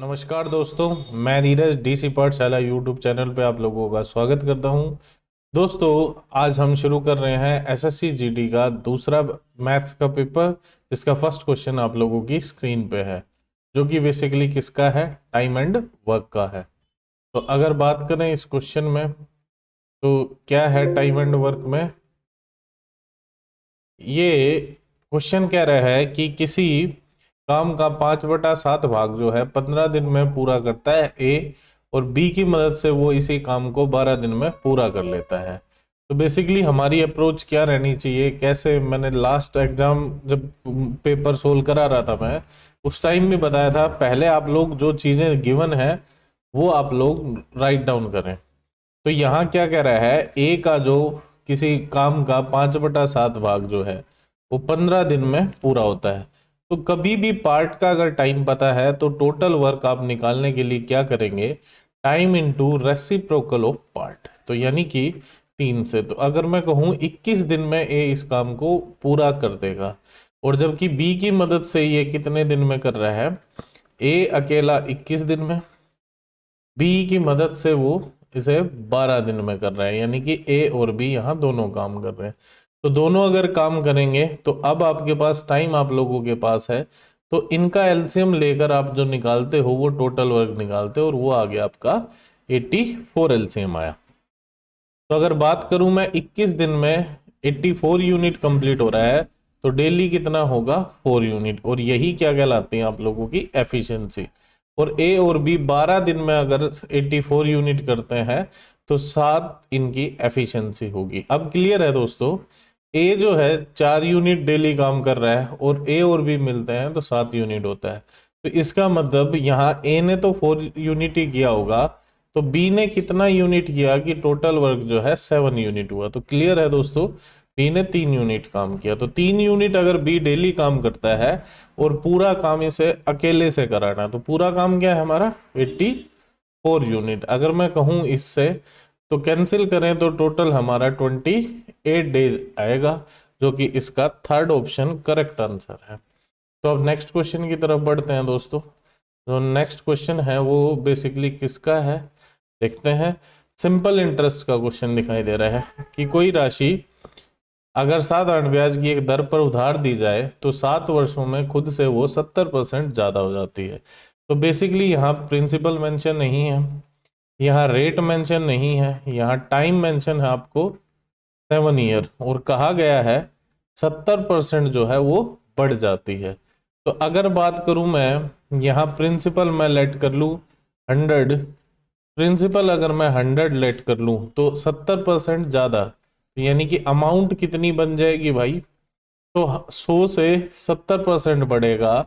नमस्कार दोस्तों, मैं नीरज डीसी पाठशाला यूट्यूब चैनल पे आप लोगों का स्वागत करता हूं। दोस्तों, आज हम शुरू कर रहे हैं एसएससी जीडी का दूसरा मैथ्स का पेपर, जिसका फर्स्ट क्वेश्चन आप लोगों की स्क्रीन पे है, जो कि बेसिकली किसका है, टाइम एंड वर्क का है। तो अगर बात करें इस क्वेश्चन में, तो क्या है टाइम एंड वर्क में, ये क्वेश्चन कह रहा है कि किसी काम का 5/7 भाग जो है 15 दिन में पूरा करता है ए, और बी की मदद से वो इसी काम को 12 दिन में पूरा कर लेता है। तो बेसिकली हमारी अप्रोच क्या रहनी चाहिए, कैसे, मैंने लास्ट एग्जाम जब पेपर सोल्व करा रहा था, मैं उस टाइम भी बताया था, पहले आप लोग जो चीजें गिवन है वो आप लोग राइट डाउन करें। तो यहाँ क्या कह रहा है, ए का जो किसी काम का 5/7 भाग जो है वो 15 दिन में पूरा होता है। तो कभी भी पार्ट का अगर टाइम पता है तो टोटल वर्क आप निकालने के लिए क्या करेंगे, time into reciprocal of part, तो यानी कि 3 से। तो अगर मैं कहूँ 21 दिन में ए इस काम को पूरा कर देगा, और जबकि बी की मदद से ये कितने दिन में कर रहा है, ए अकेला 21 दिन में, बी की मदद से वो इसे 12 दिन में कर रहा है, यानी कि ए और बी यहाँ दोनों काम कर रहे हैं। तो दोनों अगर काम करेंगे तो अब आपके पास टाइम आप लोगों के पास है, तो इनका एलसीएम लेकर आप जो निकालते हो वो टोटल वर्क निकालते हो, और वो आ गया आपका 84 एलसीएम आया। तो अगर बात करूं मैं 21 दिन में 84 यूनिट कंप्लीट हो रहा है, तो डेली कितना होगा, 4 यूनिट, और यही क्या कहलाती है आप लोगों की एफिशिएंसी। और ए और बी 12 दिन में अगर 84 यूनिट करते हैं तो 7 इनकी एफिशिएंसी होगी। अब क्लियर है दोस्तों, ए जो है 4 यूनिट डेली काम कर रहा है, और ए और बी मिलते हैं तो 7 यूनिट होता है। तो इसका मतलब यहाँ ए ने तो 4 यूनिट ही किया होगा, तो बी ने कितना यूनिट किया कि टोटल वर्क जो है 7 यूनिट हुआ। तो क्लियर है दोस्तों, बी ने 3 यूनिट काम किया। तो 3 यूनिट अगर बी डेली काम करता है और पूरा काम इसे अकेले से कराना, तो पूरा काम क्या है हमारा 84 यूनिट। अगर मैं कहूं इससे तो कैंसिल करें तो टोटल हमारा 28 डेज आएगा, जो कि इसका थर्ड ऑप्शन करेक्ट आंसर है। तो अब नेक्स्ट क्वेश्चन की तरफ बढ़ते हैं दोस्तों। जो नेक्स्ट क्वेश्चन है वो बेसिकली किसका है, देखते हैं। सिंपल इंटरेस्ट का क्वेश्चन दिखाई दे रहा है कि कोई राशि अगर साधारण ब्याज की एक दर पर उधार दी जाए तो 7 वर्षों में खुद से वो 70% ज्यादा हो जाती है। तो बेसिकली यहाँ प्रिंसिपल मेंशन नहीं है, यहाँ रेट मेंशन नहीं है, यहाँ टाइम मेंशन है आपको 7 ईयर, और कहा गया है 70% जो है वो बढ़ जाती है। तो अगर बात करूं मैं, यहाँ प्रिंसिपल मैं लेट कर लूं 100, प्रिंसिपल अगर मैं 100 लेट कर लूं तो 70% ज्यादा, तो यानी कि अमाउंट कितनी बन जाएगी भाई, तो 100 से 70% बढ़ेगा।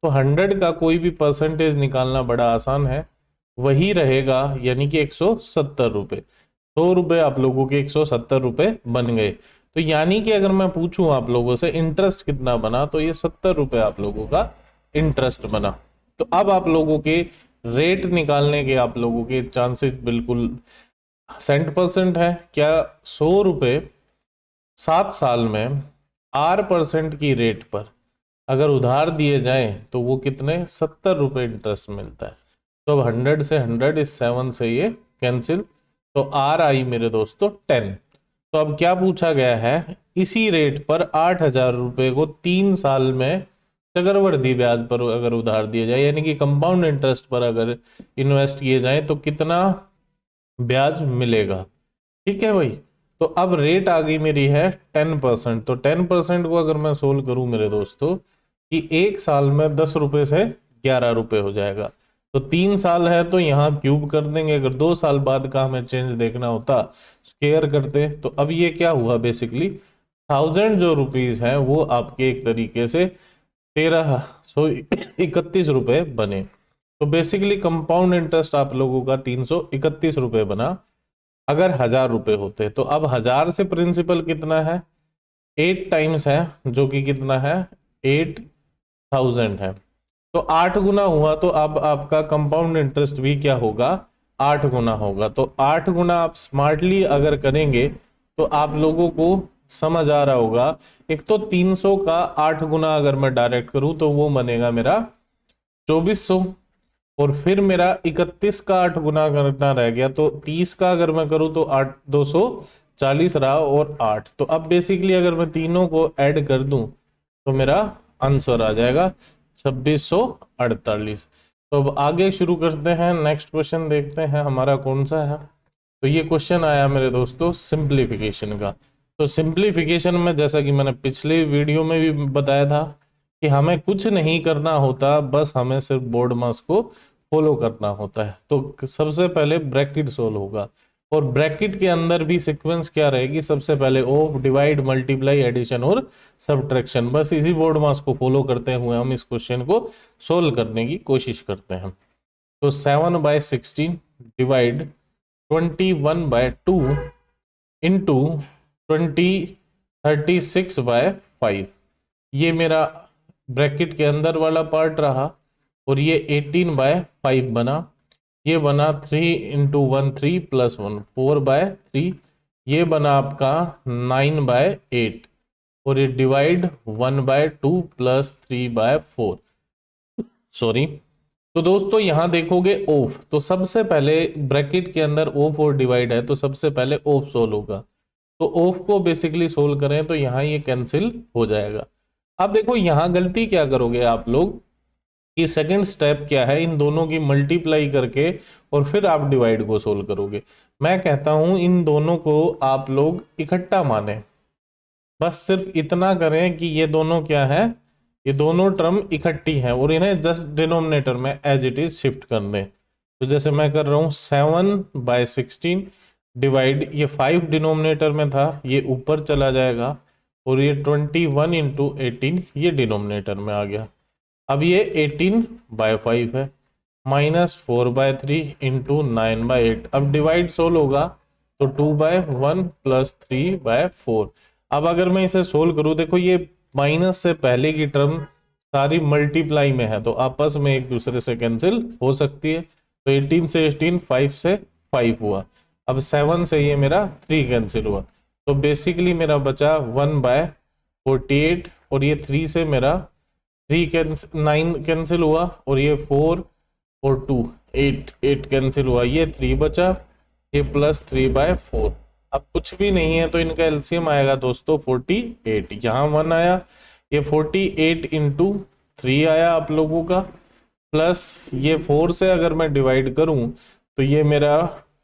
तो 100 का कोई भी परसेंटेज निकालना बड़ा आसान है, वही रहेगा, यानी कि 170 रुपए। 100 रुपए आप लोगों के 170 रुपए बन गए। तो यानी कि अगर मैं पूछूं आप लोगों से इंटरेस्ट कितना बना, तो ये 70 रुपए आप लोगों का इंटरेस्ट बना। तो अब आप लोगों के रेट निकालने के आप लोगों के चांसेस बिल्कुल 100% है। क्या 100 रुपए 7 साल में 8% की रेट पर अगर उधार दिए जाएं तो वो कितने 70 रुपए इंटरेस्ट मिलता है। तो अब 100 से 100 इस 7 से ये कैंसिल, तो आर आई मेरे दोस्तों 10। तो अब क्या पूछा गया है, इसी रेट पर 8,000 रुपए को 3 साल में चक्रवृद्धि ब्याज पर अगर उधार दिया जाए, यानी कि कंपाउंड इंटरेस्ट पर अगर इन्वेस्ट किए जाए तो कितना ब्याज मिलेगा। ठीक है भाई। तो अब रेट आ गई मेरी है 10%। तो 10% को अगर मैं सोल्व करूं मेरे दोस्तों, कि 1 साल में 10 रुपए से 11 रुपए हो जाएगा। तो 3 साल है तो यहाँ क्यूब कर देंगे, अगर 2 साल बाद का हमें चेंज देखना होता स्क्वायर करते। तो अब ये क्या हुआ, बेसिकली 1000 जो रुपीज है वो आपके एक तरीके से 1331 रुपए बने। तो बेसिकली कंपाउंड इंटरेस्ट आप लोगों का 331 रुपए बना अगर 1000 रुपए होते। तो अब 1000 से प्रिंसिपल कितना है, 8 टाइम्स है, जो कि कितना है 8000 है। तो 8 गुना हुआ, तो अब आपका कंपाउंड इंटरेस्ट भी क्या होगा, 8 गुना होगा। तो 8 गुना आप स्मार्टली अगर करेंगे तो आप लोगों को समझ आ रहा होगा। एक तो 300 का 8 गुना अगर मैं डायरेक्ट करूं तो वो बनेगा मेरा 2400, और फिर मेरा 31 का 8 गुना करना रह गया, तो 30 का अगर मैं करूं तो 8 240 रहा और 8। तो अब बेसिकली अगर मैं तीनों को ऐड कर दूं तो मेरा आंसर आ जाएगा 2648। तो अब आगे शुरू करते हैं, नेक्स्ट क्वेश्चन देखते हैं हमारा कौन सा है। तो ये क्वेश्चन आया मेरे दोस्तों सिंप्लीफिकेशन का। तो सिंप्लीफिकेशन में जैसा कि मैंने पिछले वीडियो में भी बताया था कि हमें कुछ नहीं करना होता, बस हमें सिर्फ बोर्ड मास को फॉलो करना होता है। तो सबसे पहले ब्रैकेट सोल्व होगा, और ब्रैकेट के अंदर भी सीक्वेंस क्या रहेगी, सबसे पहले ऑफ, डिवाइड, मल्टीप्लाई, एडिशन और सब्ट्रैक्शन। बस इसी बोर्ड मास को फॉलो करते हुए हम इस क्वेश्चन को सोल्व करने की कोशिश करते हैं। तो 7/16 डिवाइड 21/2 इंटू 36/5, ये मेरा ब्रैकेट के अंदर वाला पार्ट रहा। और ये 18/5 बना, ये बना 3 × 1 3 + 1 4/3, ये बना आपका 9/8, और ये डिवाइड 1/2 + 3/4, सॉरी। तो दोस्तों यहां देखोगे ऑफ, तो सबसे पहले ब्रैकेट के अंदर ऑफ और डिवाइड है, तो सबसे पहले ऑफ सोल्व होगा। तो ऑफ को बेसिकली सोल्व करें तो यहाँ ये कैंसिल हो जाएगा। अब देखो यहाँ गलती क्या करोगे आप लोग कि सेकंड स्टेप क्या है, इन दोनों की मल्टीप्लाई करके और फिर आप डिवाइड को सोल्व करोगे। मैं कहता हूं इन दोनों को आप लोग इकट्ठा माने, बस सिर्फ इतना करें कि ये दोनों क्या है, ये दोनों टर्म इकट्ठी हैं और इन्हें जस्ट डिनोमिनेटर में एज इट इज शिफ्ट कर दें। तो जैसे मैं कर रहा हूं 7/16 डिवाइड, ये 5 डिनोमिनेटर में था, ये ऊपर चला जाएगा, और ये 21 × 18 ये डिनोमिनेटर में आ गया। अब ये 18/5 है, -4/3 × 9/8। अब डिवाइड सोल्व होगा तो 2/1 + 3/4। अब अगर मैं इसे सोल्व करूं, देखो ये माइनस से पहले की टर्म सारी मल्टीप्लाई में है, तो आपस में एक दूसरे से कैंसिल हो सकती है। तो 18 से 18, 5 से 5 हुआ। अब 7 से ये मेरा 3 कैंसिल हुआ, तो बेसिकली मेरा बचा 1/48, और ये 3 से मेरा 9 कैंसिल हुआ, और ये 4 और 2 8 कैंसिल हुआ, ये 3 बचा, ये +3/4। अब कुछ भी नहीं है तो इनका एलसीएम आएगा दोस्तों 48। यहाँ 1 आया, ये 48 × 3 आया आप लोगों का, प्लस ये 4 से अगर मैं डिवाइड करूं तो ये मेरा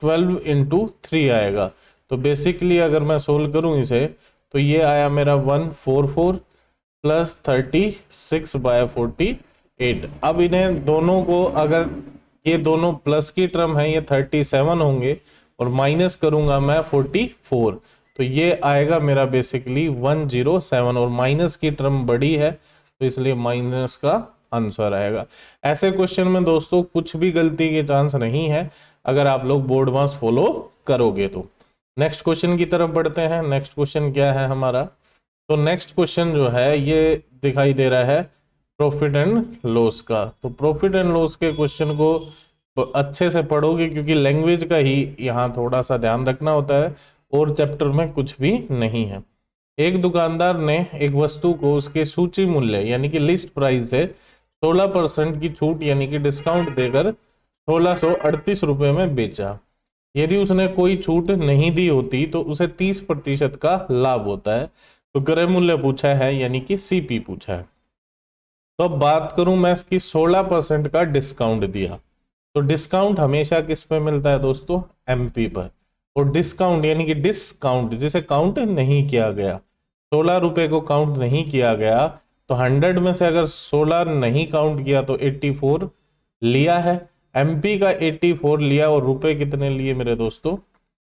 12 × 3 आएगा। तो बेसिकली अगर मैं सोल्व करूं इसे तो ये आया मेरा 144 + 36/48। अब इन्हें दोनों को, अगर ये दोनों प्लस की टर्म है ये 37 होंगे, और माइनस करूंगा मैं 44, तो ये आएगा मेरा बेसिकली 107, और माइनस की टर्म बड़ी है तो इसलिए माइनस का आंसर आएगा। ऐसे क्वेश्चन में दोस्तों कुछ भी गलती के चांस नहीं है अगर आप लोग बोर्ड मास फॉलो करोगे तो। नेक्स्ट क्वेश्चन की तरफ बढ़ते हैं। नेक्स्ट क्वेश्चन क्या है हमारा, तो नेक्स्ट क्वेश्चन जो है ये दिखाई दे रहा है प्रॉफिट एंड लॉस का। तो प्रॉफिट एंड लॉस के क्वेश्चन को अच्छे से पढ़ोगे क्योंकि लैंग्वेज का ही यहाँ थोड़ा सा ध्यान रखना होता है, और चैप्टर में कुछ भी नहीं है। एक दुकानदार ने एक वस्तु को उसके सूची मूल्य यानी कि लिस्ट प्राइस से 16% की छूट यानी कि डिस्काउंट देकर 1638 रुपये में बेचा। यदि उसने कोई छूट नहीं दी होती तो उसे 30% का लाभ होता है। तो क्रय मूल्य पूछा है यानी कि सीपी पूछा है। तो अब बात करूं मैं इसकी 16% का डिस्काउंट दिया, तो डिस्काउंट हमेशा किस पे मिलता है दोस्तों, एमपी पर। और डिस्काउंट यानी कि डिस्काउंट जिसे काउंट नहीं किया गया, 16 रुपए को काउंट नहीं किया गया, तो 100 में से अगर 16 नहीं काउंट किया तो 84 लिया है। एमपी का 84 लिया, और रुपए कितने लिए मेरे दोस्तों,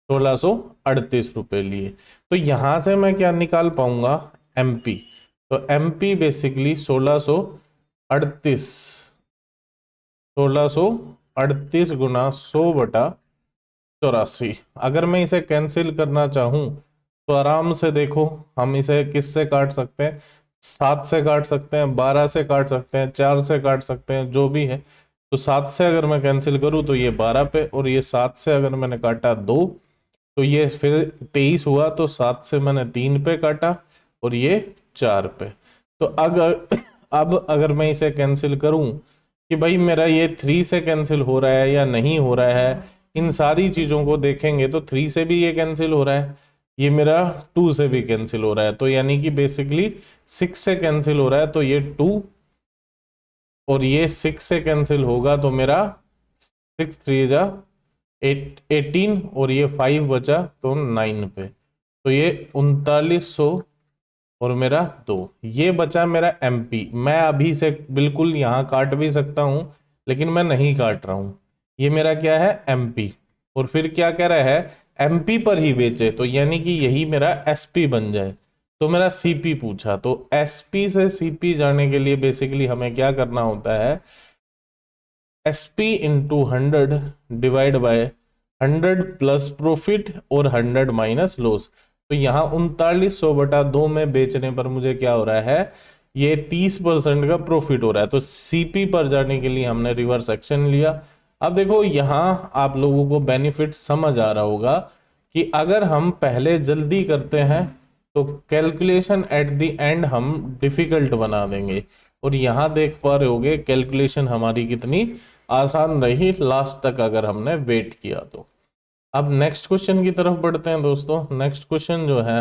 1638 रुपए लिए। तो यहां से मैं क्या निकाल पाऊंगा, एमपी। तो एमपी बेसिकली 1638 गुना 100/84। अगर मैं इसे कैंसिल करना चाहूं तो आराम से देखो, हम इसे किस से काट सकते हैं, 7 से काट सकते हैं, 12 से काट सकते हैं, 4 से काट सकते हैं, जो भी है। तो 7 से अगर मैं कैंसिल करूं तो ये 12 पे, और ये 7 से अगर मैंने काटा 2 तो ये फिर 23 हुआ, तो 7 से मैंने 3 पे काटा और ये 4 पे। तो अगर अब अगर मैं इसे कैंसिल करूं कि भाई मेरा ये 3 से कैंसिल हो रहा है या नहीं हो रहा है, इन सारी चीज़ों को देखेंगे तो 3 से भी ये कैंसिल हो रहा है, ये मेरा 2 से भी कैंसिल हो रहा है, तो यानी कि बेसिकली 6 से कैंसिल हो रहा है, तो ये 2 और ये 6 से कैंसिल होगा तो मेरा 6 3 जा 18 और ये 5 बचा तो 9 पे, तो ये 3900 और मेरा 2, ये बचा मेरा एमपी। मैं अभी से बिल्कुल यहाँ काट भी सकता हूँ लेकिन मैं नहीं काट रहा हूँ, ये मेरा क्या है एमपी। और फिर क्या कह रहा है एमपी पर ही बेचे, तो यानी कि यही मेरा एसपी बन जाए, तो मेरा सीपी पूछा, तो एसपी से सीपी जाने के लिए बेसिकली हमें क्या करना होता है, SP into 100 divide by 100 plus profit और 100 माइनस लॉस। तो यहाँ 3900/2 में बेचने पर मुझे क्या हो रहा है, ये 30% का प्रॉफिट हो रहा है, तो सीपी पर जाने के लिए हमने रिवर्स एक्शन लिया। अब देखो यहाँ आप लोगों को बेनिफिट समझ आ रहा होगा कि अगर हम पहले जल्दी करते हैं तो कैलकुलेशन एट द एंड हम डिफिकल्ट बना देंगे, और यहाँ देख पा रहे होगे कैलकुलेशन हमारी कितनी आसान रही लास्ट तक अगर हमने वेट किया तो। अब नेक्स्ट क्वेश्चन की तरफ बढ़ते हैं दोस्तों। नेक्स्ट क्वेश्चन जो है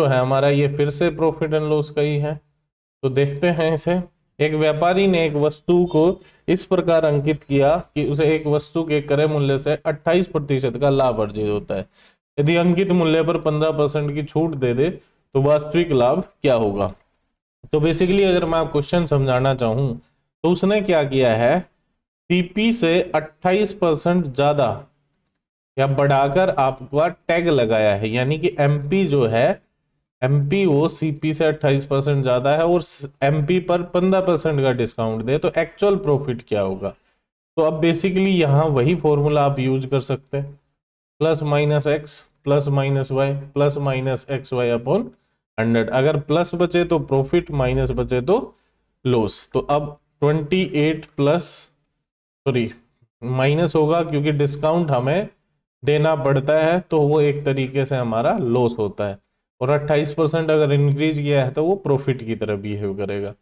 हमारा ये फिर से प्रॉफिट एंड लॉस का ही है, तो देखते हैं इसे। एक व्यापारी ने एक वस्तु को इस प्रकार अंकित किया कि उसे एक वस्तु के क्रय मूल्य से 28% का लाभ अर्जित होता है। यदि अंकित मूल्य पर 15% की छूट दे दे तो वास्तविक लाभ क्या होगा। तो बेसिकली अगर मैं आप क्वेश्चन समझाना चाहूं तो उसने क्या किया है, सीपी से 28% ज्यादा या बढ़ाकर आपका टैग लगाया है, यानी कि एमपी जो है, एमपी वो सीपी से 28% ज्यादा है और एमपी पर 15% का डिस्काउंट दे, तो एक्चुअल प्रॉफिट क्या होगा। तो अब बेसिकली यहां वही फॉर्मूला आप यूज कर सकते हैं, plus minus x plus minus y plus minus x y upon 100। अगर प्लस बचे तो प्रॉफिट, माइनस बचे तो लॉस। तो अब 28 प्लस सॉरी माइनस होगा क्योंकि डिस्काउंट हमें देना पड़ता है, तो वो एक तरीके से हमारा लॉस होता है, और 28% अगर इंक्रीज किया है तो वो प्रॉफिट की तरह बिहेव करेगा।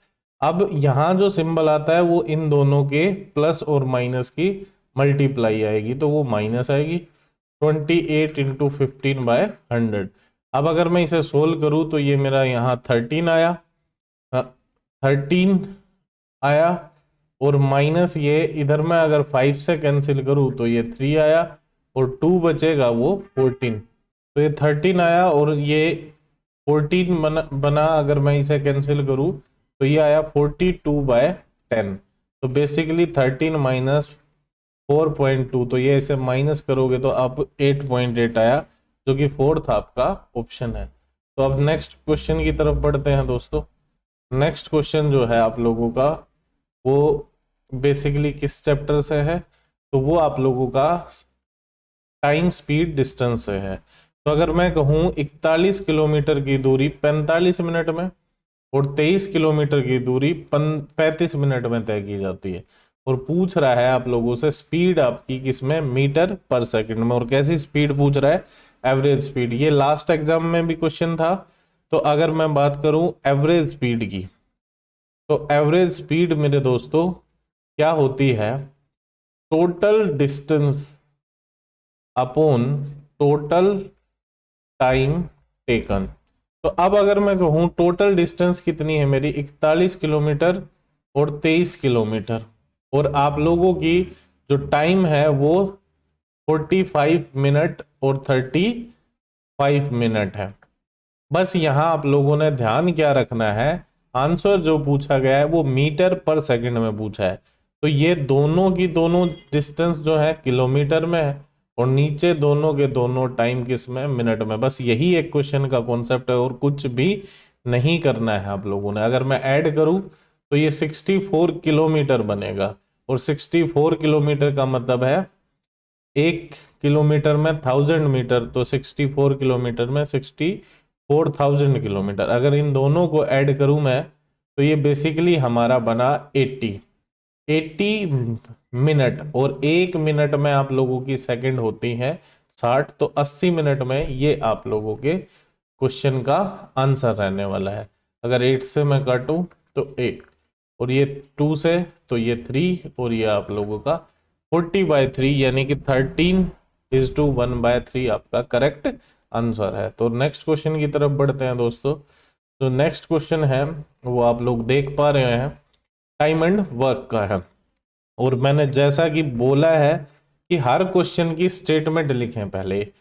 अब यहाँ जो सिंबल आता है वो इन दोनों के प्लस और माइनस की मल्टीप्लाई आएगी, तो वो माइनस आएगी 28 इंटू 15/100। अब अगर मैं इसे सोल्व करूं तो ये मेरा यहाँ 13 आया, 13 आया, और माइनस ये इधर में अगर 5 से कैंसिल करूं तो ये 3 आया, और 2 बचेगा वो 14, तो ये 13 आया और ये 14 बना अगर मैं इसे कैंसिल करूं तो ये आया 42/10। तो बेसिकली 13 माइनस 4.2, तो ये इसे माइनस करोगे तो आप 8.8 आया, जो कि फोर्थ आपका ऑप्शन है। तो अब नेक्स्ट क्वेश्चन की तरफ बढ़ते हैं दोस्तों। नेक्स्ट क्वेश्चन जो है आप लोगों का वो बेसिकली किस चैप्टर से है, तो वो आप लोगों का टाइम स्पीड डिस्टेंस से है। तो अगर मैं कहूँ 41 किलोमीटर की दूरी 45 मिनट में और 23 किलोमीटर की दूरी 35 मिनट में तय की जाती है, और पूछ रहा है आप लोगों से स्पीड आपकी किसमें, मीटर पर सेकंड में। और कैसी स्पीड पूछ रहा है, एवरेज स्पीड। ये लास्ट एग्जाम में भी क्वेश्चन था। तो अगर मैं बात करूं एवरेज स्पीड की, तो एवरेज स्पीड मेरे दोस्तों क्या होती है, total distance upon total time taken. तो अब अगर मैं कहूं टोटल डिस्टेंस कितनी है मेरी, 41 किलोमीटर और 23 किलोमीटर, और आप लोगों की जो टाइम है वो 45 मिनट और 35 मिनट है। बस यहाँ आप लोगों ने ध्यान क्या रखना है, आंसर जो पूछा गया है वो मीटर पर सेकंड में पूछा है, तो ये दोनों की दोनों डिस्टेंस जो है किलोमीटर में है, और नीचे दोनों के दोनों टाइम किस में, मिनट में। बस यही एक क्वेश्चन का कॉन्सेप्ट है और कुछ भी नहीं करना है आप लोगों ने। अगर मैं ऐड करूं तो ये 64 किलोमीटर बनेगा, और 64 किलोमीटर का मतलब है 1 किलोमीटर में 1000 मीटर, तो 64 किलोमीटर में 64,000 किलोमीटर। अगर इन दोनों को ऐड करूं मैं तो ये बेसिकली हमारा बना 80 मिनट, और 1 मिनट में आप लोगों की सेकंड होती है 60, तो 80 मिनट में ये आप लोगों के क्वेश्चन का आंसर रहने वाला है। अगर 8 से मैं काटूं तो 8, और ये 2 से तो ये 3, और ये आप लोगों का 40/3 यानी कि 13:1/3 आपका करेक्ट आंसर है। तो नेक्स्ट क्वेश्चन की तरफ बढ़ते हैं दोस्तों। तो नेक्स्ट क्वेश्चन है वो आप लोग देख पा रहे हैं, टाइम एंड वर्क का है। और मैंने जैसा कि बोला है कि हर क्वेश्चन की स्टेटमेंट लिखें पहले।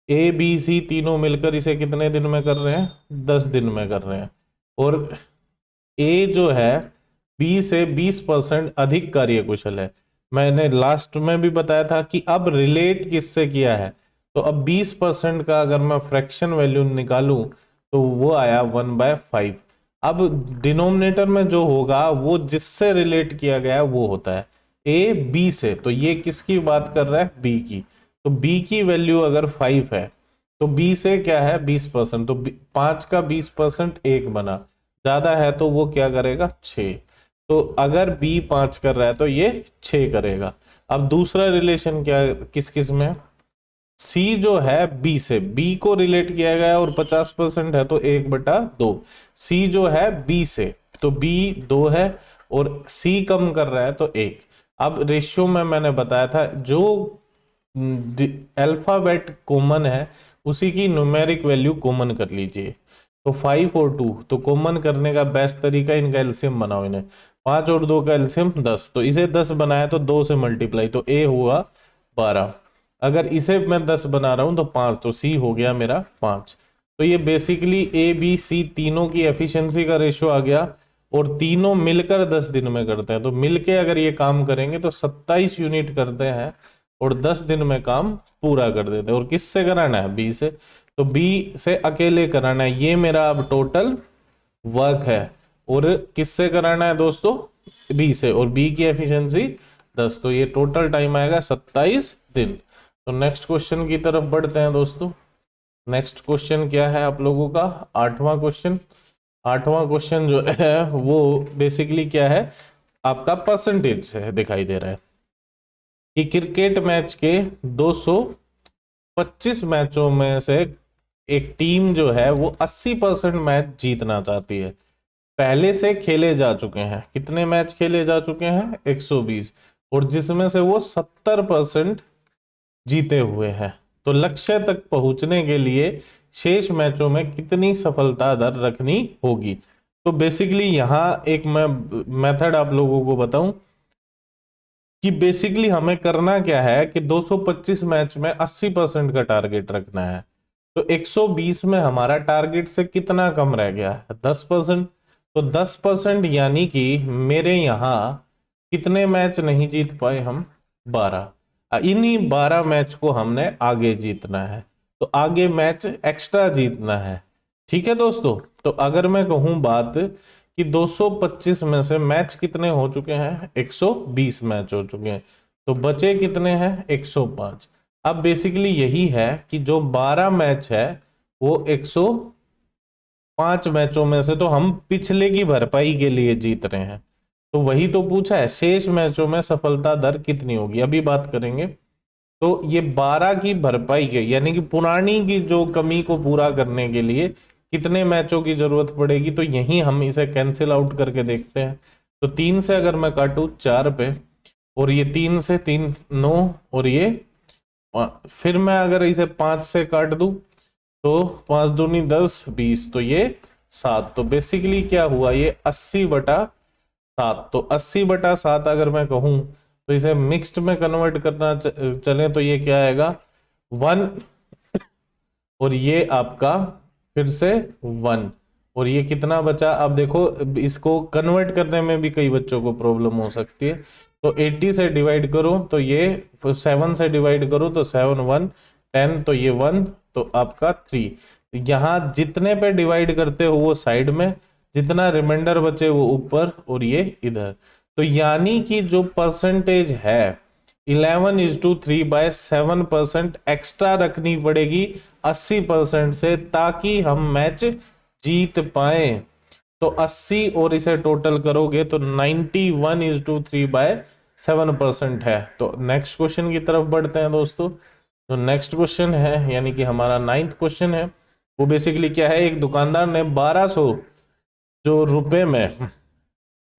ए बी सी तीनों मिलकर इसे कितने दिन में कर रहे हैं? 10 दिन में कर रहे हैं। और ए जो है बी से 20% अधिक कार्यकुशल है। मैंने लास्ट में भी बताया था कि अब रिलेट किससे किया है, तो अब 20% का अगर मैं फ्रैक्शन वैल्यू निकालूं तो वो आया 1/5। अब डिनोमिनेटर में जो होगा वो जिससे रिलेट किया गया है वो होता है ए बी से, तो ये किसकी बात कर रहा है? बी की। तो बी की वैल्यू अगर 5 है तो बी से क्या है? 20%, तो 5 का 20% 1 बना, ज्यादा है तो वो क्या करेगा? 6। तो अगर बी 5 कर रहा है तो ये 6 करेगा। अब दूसरा रिलेशन क्या किस किस में? सी जो है बी से, बी को रिलेट किया गया और 50% है तो 1/2। सी जो है बी से, तो बी 2 है और सी कम कर रहा है तो 1। अब रेशियो में मैंने बताया था जो अल्फाबेट कॉमन है उसी की न्यूमेरिक वैल्यू कॉमन कर लीजिए। तो 5 और 2, तो कॉमन करने का बेस्ट तरीका इनका एलसीएम बनाओ इन्हें। 5 और 2 का एलसीएम 10, तो इसे 10 बनाया तो 2 से मल्टीप्लाई, तो ए हुआ 12। अगर इसे मैं 10 बना रहा हूं तो 5, तो सी हो गया मेरा 5। तो ये बेसिकली ए बी सी तीनों की एफिशिएंसी का रेशियो आ गया, और तीनों मिलकर 10 दिन में करते हैं। तो मिलके अगर ये काम करेंगे तो 27 यूनिट करते हैं और 10 दिन में काम पूरा कर देते हैं। और किससे कराना है? बी से। तो बी से अकेले कराना है, ये मेरा अब टोटल वर्क है। और किससे कराना है दोस्तों? बी से, और बी की एफिशिएंसी 10, तो ये टोटल टाइम आएगा 27 दिन। तो नेक्स्ट क्वेश्चन की तरफ बढ़ते हैं दोस्तों। नेक्स्ट क्वेश्चन क्या है आप लोगों का? 8वां क्वेश्चन। 8वां क्वेश्चन जो है वो बेसिकली क्या है? आपका परसेंटेज से दिखाई दे रहा है कि क्रिकेट मैच के 225 मैचों में से एक टीम जो है वो 80% मैच जीतना चाहती है। पहले से खेले जा चुके हैं, कितने मैच खेले जा चुके हैं? 120, और जिसमें से वो 70% जीते हुए हैं। तो लक्ष्य तक पहुंचने के लिए शेष मैचों में कितनी सफलता दर रखनी होगी? तो बेसिकली यहां एक मैं मेथड आप लोगों को बताऊं कि बेसिकली हमें करना क्या है कि 225 मैच में 80% का टारगेट रखना है। तो 120 में हमारा टारगेट से कितना कम रह गया है? 10%। तो 10% यानी कि मेरे यहाँ कितने मैच नहीं जीत पाए हम? 12। इन्हीं 12 मैच को हमने आगे जीतना है, तो आगे मैच एक्स्ट्रा जीतना है। ठीक है दोस्तों। तो अगर मैं कहूं बात कि 225 में से मैच कितने हो चुके हैं? 120 मैच हो चुके हैं, तो बचे कितने हैं? 105। अब बेसिकली यही है कि जो 12 मैच है वो 105 मैचों में से तो हम पिछले की भरपाई के लिए जीत रहे हैं। तो वही तो पूछा है, शेष मैचों में सफलता दर कितनी होगी, अभी बात करेंगे। तो ये 12 की भरपाई के यानी कि पुरानी की जो कमी को पूरा करने के लिए कितने मैचों की जरूरत पड़ेगी, तो यही हम इसे कैंसिल आउट करके देखते हैं। तो 3 से अगर मैं काटू 4 पे, और ये 3 से 3 9, और ये फिर मैं अगर इसे 5 से काट दूं तो 5 दूनी 10 20, तो ये 7। तो बेसिकली क्या हुआ? ये 80/7। तो 80/7 अगर मैं कहूं तो इसे मिक्स्ड में कन्वर्ट करना चले तो ये क्या आएगा? 1, और ये आपका फिर से 1, और ये कितना बचा? अब देखो इसको कन्वर्ट करने में भी कई बच्चों को प्रॉब्लम हो सकती है। तो 80 से डिवाइड करो तो ये 7 से डिवाइड करो तो 7 1 10, तो ये 1, तो आपका 3। यहाँ जितने पे डिवाइड करते हो वो साइड में, जितना रिमाइंडर बचे वो ऊपर, और ये इधर। तो यानी कि जो परसेंटेज है 11:3/7% एक्स्ट्रा रखनी पड़ेगी 80% से, ताकि हम मैच जीत पाए। तो 80 और इसे टोटल करोगे तो 91:3/7% है। तो नेक्स्ट क्वेश्चन की तरफ बढ़ते हैं दोस्तों। तो नेक्स्ट क्वेश्चन है यानी कि हमारा 9th क्वेश्चन है, वो बेसिकली क्या है? एक दुकानदार ने 1200 जो रुपए में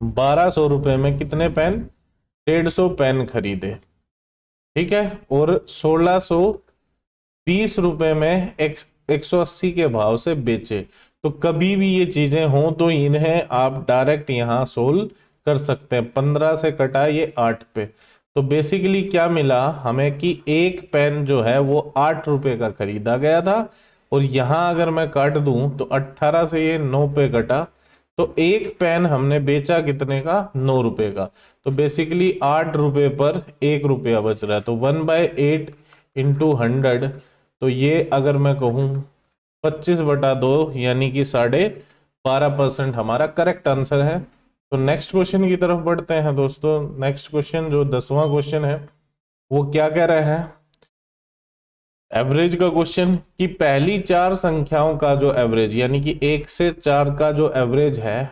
1200 रुपए में कितने पेन, 150 पेन खरीदे, ठीक है, और 1620 रुपए में 180 के भाव से बेचे। तो कभी भी ये चीजें हों तो इन्हें आप डायरेक्ट यहां सोल्व कर सकते हैं। 15 से कटा ये 8 पे, तो बेसिकली क्या मिला हमें कि एक पेन जो है वो 8 रुपए का खरीदा गया था, और यहां अगर मैं काट दूं तो 18 से ये 9 पे कटा, तो एक पेन हमने बेचा कितने का, 9 रुपए का। तो बेसिकली 8 रुपए पर 1 रुपया बच रहा है, तो 1/8 इंटू 100, तो ये अगर मैं कहूँ 25/2 यानी कि 12.5% हमारा करेक्ट आंसर है। तो नेक्स्ट क्वेश्चन की तरफ बढ़ते हैं दोस्तों। नेक्स्ट क्वेश्चन जो 10वां क्वेश्चन है वो क्या कह रहा है, एवरेज का क्वेश्चन, कि पहली 4 संख्याओं का जो एवरेज यानी कि 1 से 4 का जो एवरेज है,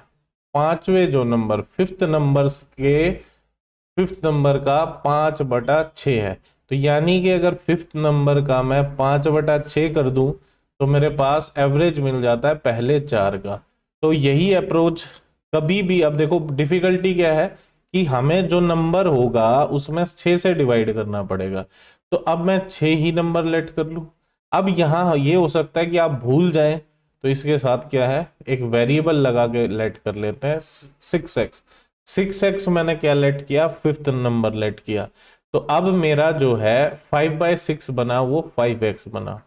पांचवे जो नंबर फिफ्थ नंबर के फिफ्थ नंबर का 5/6 है। तो यानी कि अगर फिफ्थ नंबर का मैं 5/6 कर दूं तो मेरे पास एवरेज मिल जाता है पहले 4 का। तो यही अप्रोच कभी भी, अब देखो डिफिकल्टी क्या है कि हमें जो नंबर होगा उसमें 6 से डिवाइड करना पड़ेगा। तो अब मैं 6 ही नंबर लेट कर लूं। अब यहां ये हो सकता है कि आप भूल जाएं, तो इसके साथ क्या है, एक वेरिएबल लगा के लेट कर लेते हैं 6x। 6x मैंने क्या लेट किया, फिफ्थ नंबर लेट किया। तो अब मेरा जो है 5/6 बना वो 5x बना।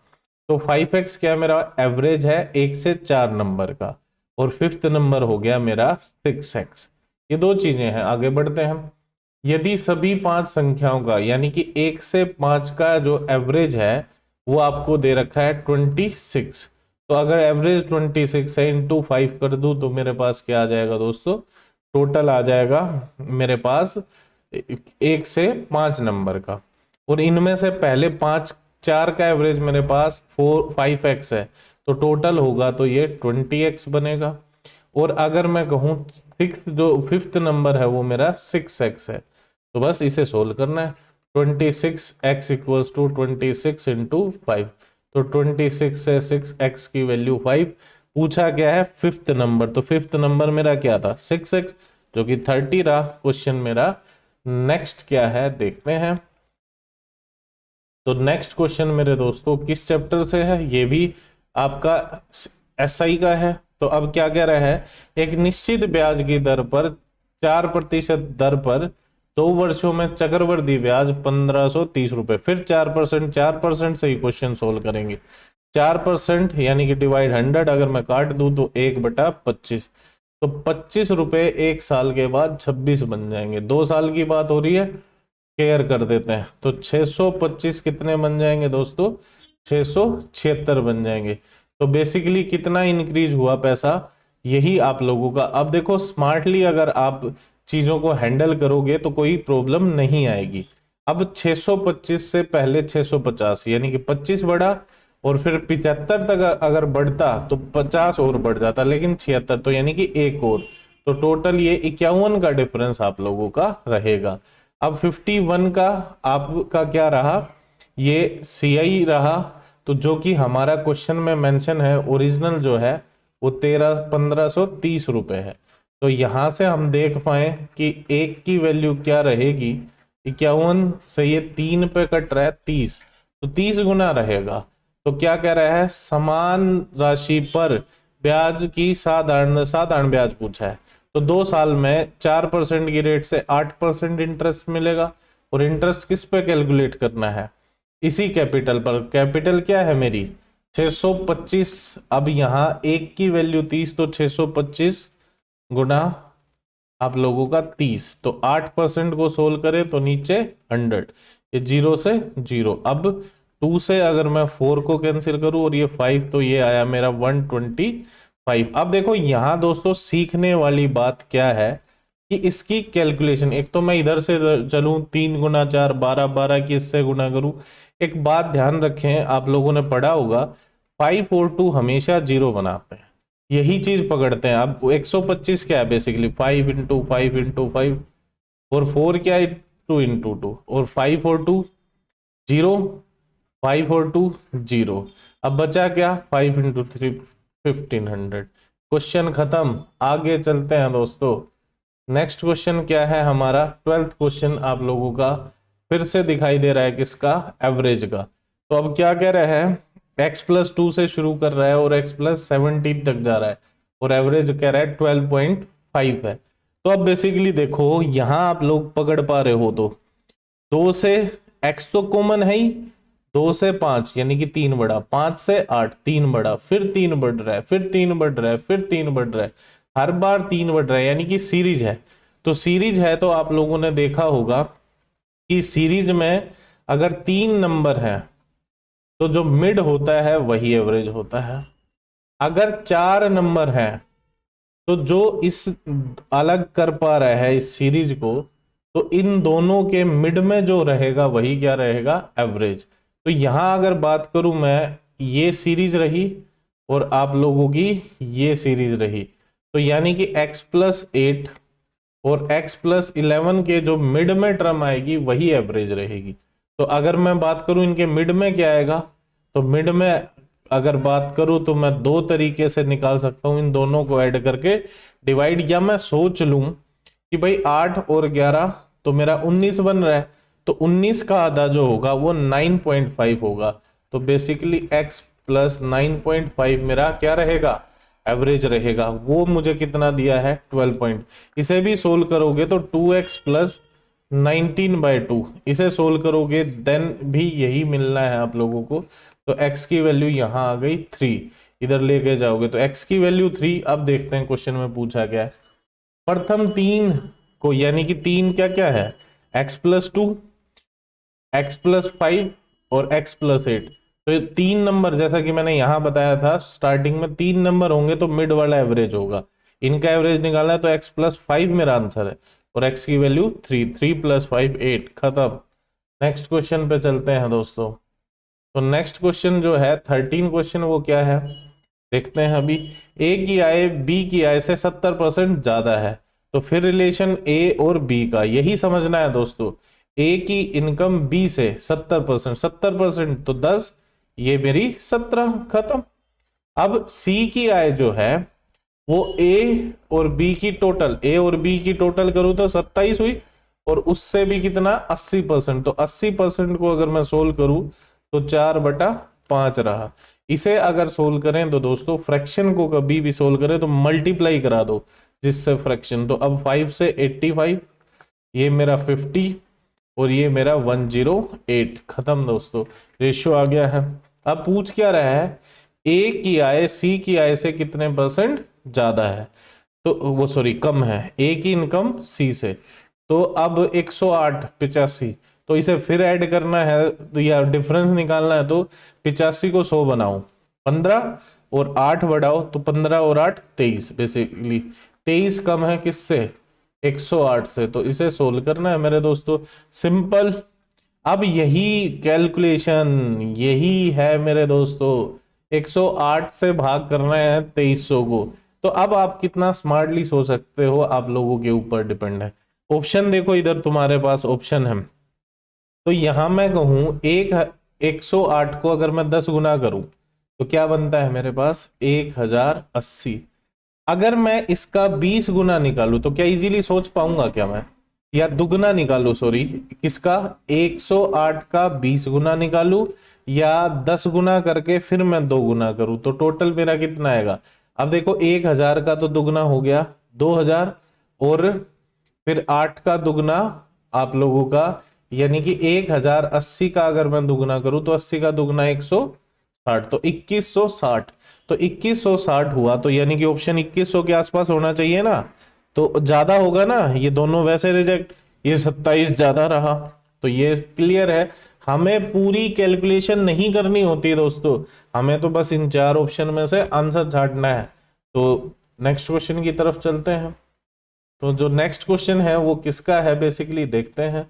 तो 5x क्या मेरा एवरेज है 1 से 4 नंबर का, और फिफ्थ नंबर हो गया मेरा 6x। ये दो चीजें हैं। आगे बढ़ते हैं। यदि सभी 5 संख्याओं का यानी कि 1 से 5 का जो एवरेज है वो आपको दे रखा है 26, तो अगर एवरेज 26 है इंटू 5 कर दूं तो मेरे पास क्या आ जाएगा दोस्तों, टोटल आ जाएगा मेरे पास 1 से 5 नंबर का, और इनमें से पहले 4 का एवरेज मेरे पास 5x है, तो टोटल होगा तो ये 20x बनेगा। और अगर मैं कहूँ सिक्स जो फिफ्थ नंबर है वो मेरा 6x है, तो बस इसे सोल्व करना है। 26x इक्वल्स टू 26 इंटू 5, तो 26 से 6x की वैल्यू 5। पूछा क्या है फिफ्थ नंबर, तो फिफ्थ नंबर मेरा क्या था 6x, जो कि 30 रहा क्वेश्चन मेरा। नेक्स्ट क्या है देखते हैं। तो नेक्स्ट क्वेश्चन मेरे दोस्तों किस चैप्टर से है, ये भी आपका एसआई का है। तो अब क्या कह रहा है, एक निश्चित ब्याज की दर पर 4% दर पर 2 वर्षों में चक्रवृद्धि ब्याज 1530 रुपए। फिर 4%, 4% से ही क्वेश्चन सोल्व करेंगे। 4% यानी कि डिवाइड 100, अगर मैं काट दूं तो 1/25, तो 25 रुपए 1 साल के बाद 26 बन जाएंगे। 2 साल की बात हो रही है, केयर कर देते हैं, तो 625 कितने बन जाएंगे दोस्तों, 676 बन जाएंगे। तो बेसिकली कितना इंक्रीज हुआ पैसा, यही आप लोगों का। अब देखो स्मार्टली अगर आप चीजों को हैंडल करोगे तो कोई प्रॉब्लम नहीं आएगी। अब 625 से पहले 650 यानी कि 25 बढ़ा, और फिर 75 तक अगर बढ़ता तो 50 और बढ़ जाता, लेकिन 76, तो यानी कि एक और, तो टोटल ये 51 का डिफरेंस आप लोगों का रहेगा। अब 51 का आपका क्या रहा, ये CI रहा। तो जो कि हमारा क्वेश्चन में मेंशन है, ओरिजिनल जो है वो 1530 रुपए है। तो यहां से हम देख पाए कि एक की वैल्यू क्या रहेगी, 51 से ये 3 पे कट रहा है 30, तो 30 गुना रहेगा। तो क्या कह रहा है, समान राशि पर ब्याज की साधारण साधारण ब्याज पूछा है। तो 2 साल में 4% की रेट से 8% इंटरेस्ट मिलेगा, और इंटरेस्ट किस पे कैलकुलेट करना है, इसी कैपिटल पर। कैपिटल क्या है मेरी 625। अब यहां एक की वैल्यू 30, तो 625 गुना आप लोगों का 30, तो 8% को सोल्व करें तो नीचे 100, ये 0 से 0। अब 2 से अगर मैं 4 को कैंसिल करूं और ये 5, तो ये आया मेरा 125। अब देखो यहां दोस्तों सीखने वाली बात क्या है कि इसकी कैलकुलेशन, एक तो मैं इधर से चलूं 3 गुना 4 12, 12 की इससे गुना करूं। एक बात ध्यान रखें, आप लोगों ने पढ़ा होगा 5 और 2 हमेशा 0 बनाते हैं, यही चीज पकड़ते हैं। अब 125 क्या है, बेसिकली 5 इंटू 5 इंटू 5, और 4 क्या है 2 इंटू 2, और 5 और 2 0, 5 और 2 0। अब बचा क्या 5 इंटू 3 1500। क्वेश्चन खत्म, आगे चलते हैं दोस्तों। नेक्स्ट क्वेश्चन क्या है हमारा, 12th क्वेश्चन आप लोगों का फिर से दिखाई दे रहा है, किसका, एवरेज का। तो अब क्या कह रहा है, x+2 से शुरू कर रहा है और x+17 तक जा रहा है और एवरेज कह रहा है 12.5 है। तो अब बेसिकली देखो यहां आप लोग पकड़ पा रहे हो तो 2 से x तो कॉमन है ही, 2 से 5 यानी कि 3 बढ़ा, 5 से 8 3 बढ़ा, फिर 3 बढ़ रहा है, फिर 3 बढ़ रहा है, फिर 3 बढ़ रहा है, हर बार 3 बढ़ रहा है, यानी कि सीरीज है। तो सीरीज है तो आप लोगों ने देखा होगा कि सीरीज में अगर 3 नंबर है तो जो मिड होता है वही एवरेज होता है। अगर 4 नंबर है तो जो इस अलग कर पा रहा है इस सीरीज को, तो इन दोनों के मिड में जो रहेगा वही क्या रहेगा, एवरेज। तो यहां अगर बात करूं मैं, ये सीरीज रही और आप लोगों की ये सीरीज रही, तो यानी कि x+8 और x+11 के जो मिड में टर्म आएगी वही एवरेज रहेगी। तो अगर मैं बात करूं इनके मिड में क्या आएगा, तो मिड में अगर बात करूं तो मैं दो तरीके से निकाल सकता हूं, इन दोनों को ऐड करके डिवाइड, या मैं सोच लूं कि भाई 8 और 11 तो मेरा 19 बन रहा है, तो 19 का आधा जो होगा वो 9.5 होगा। तो बेसिकली x+9.5 मेरा क्या रहेगा, एवरेज रहेगा। वो मुझे कितना दिया है, 12 पॉइंट। इसे भी सोल्व करोगे तो 2x+19/2, इसे सोल्व करोगे देन भी यही मिलना है आप लोगों को। तो x की वैल्यू यहां आ गई 3, इधर लेके जाओगे तो x की वैल्यू 3। अब देखते हैं क्वेश्चन में पूछा क्या है। प्रथम 3 को, यानी कि 3 क्या क्या है, x+2, x+5 और x+8। तो ये 3 नंबर, जैसा कि मैंने यहां बताया था स्टार्टिंग में, 3 नंबर होंगे तो मिड वाला एवरेज होगा। इनका एवरेज निकालना है तो x+5 मेरा आंसर है और x की वैल्यू 3, 3 + 5 8, खत्म। नेक्स्ट क्वेश्चन पे चलते हैं दोस्तों। तो नेक्स्ट क्वेश्चन जो है 13 क्वेश्चन, वो क्या है देखते हैं अभी। ए की आय बी की आय से 70% ज्यादा है, तो फिर रिलेशन ए और बी का यही समझना है दोस्तों। ए की इनकम बी से 70%, 70% तो 10, ये मेरी 17, खत्म। अब सी की आय जो है वो ए और बी की टोटल, ए और बी की टोटल करूं तो 27 हुई, और उससे भी कितना, 80%। तो 80% को अगर मैं सोल्व करूं तो 4/5 रहा। इसे अगर सोल्व करें तो दोस्तों, फ्रैक्शन को कभी भी सोल्व करें तो मल्टीप्लाई करा दो जिससे फ्रैक्शन। तो अब 5 से 85, ये मेरा 50 और ये मेरा 108, खत्म दोस्तों, रेशियो आ गया है। अब पूछ क्या रहा है, ए की आय सी की आय से कितने परसेंट ज्यादा है, तो वो सॉरी कम है, ए की इनकम सी से। तो अब 108 85, तो इसे फिर ऐड करना है तो या डिफरेंस निकालना है, तो 85 को 100 बनाओ, 15 और 8 बढ़ाओ, तो 15 और 8 23, बेसिकली 23 कम है किससे, 108 से। तो इसे सोल्व करना है मेरे दोस्तों, सिंपल। अब यही कैलकुलेशन, यही है मेरे दोस्तों, 108 से भाग करना है 2300 को। तो अब आप कितना स्मार्टली सोच सकते हो, आप लोगों के ऊपर डिपेंड है। ऑप्शन देखो, इधर तुम्हारे पास ऑप्शन है। तो यहां मैं कहूं 108 को अगर मैं 10 गुना करूं तो क्या बनता है मेरे पास, 1080। अगर मैं इसका 20 गुना निकालूं तो क्या इजीली सोच पाऊंगा क्या मैं, या दुगना निकालू, सॉरी, किसका, 108 का 20 गुना निकालू, या 10 गुना करके फिर मैं 2 गुना करूं, तो टोटल मेरा कितना आएगा। अब देखो 1000 का तो दुगना हो गया 2000, और फिर 8 का दुगना आप लोगों का, यानी कि 1080 का अगर मैं दुगना करूं तो 80 का दुगना 160, तो 2160। तो 2160 हुआ, तो यानी कि ऑप्शन 2100 के आसपास होना चाहिए ना, तो ज्यादा होगा ना, ये दोनों वैसे रिजेक्ट, ये 27 ज्यादा रहा। तो ये क्लियर है, हमें पूरी कैलकुलेशन नहीं करनी होती है दोस्तों, हमें तो बस इन 4 ऑप्शन में से आंसर छांटना है। तो नेक्स्ट क्वेश्चन की तरफ चलते हैं। तो जो नेक्स्ट क्वेश्चन है वो किसका है, बेसिकली देखते हैं।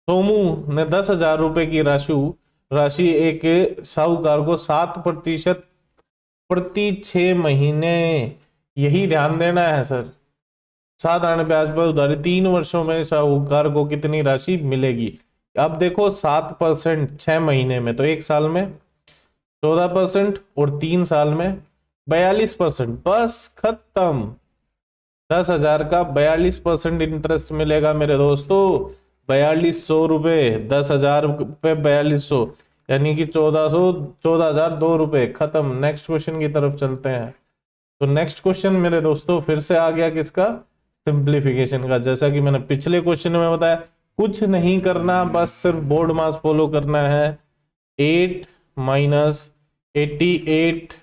सोमू ने 10,000 रुपए की राशि एक साहूकार को 7% प्रति 6 महीने, यही ध्यान देना है सर, 7 आने ब्याज पर उधारी 3 वर्षों में साहूकार को कितनी राशि मिलेगी। अब देखो 7% 6 महीने में, तो 1 साल में 14%, और 3 साल में 42%, बस खत्म। 10,000 का 42% इंटरेस्ट मिलेगा मेरे दोस्तों, 4200 रुपये। 10,000 पे 4200 यानी कि 14,002 रुपये। खत्म। नेक्स्ट क्वेश्चन की तरफ चलते हैं। तो नेक्स्ट क्वेश्चन मेरे दोस्तों फिर से आ गया किसका, सिंप्लीफिकेशन का। जैसा कि मैंने पिछले क्वेश्चन में बताया, कुछ नहीं करना, बस सिर्फ बोर्ड मास फॉलो करना है। 8 माइनस 88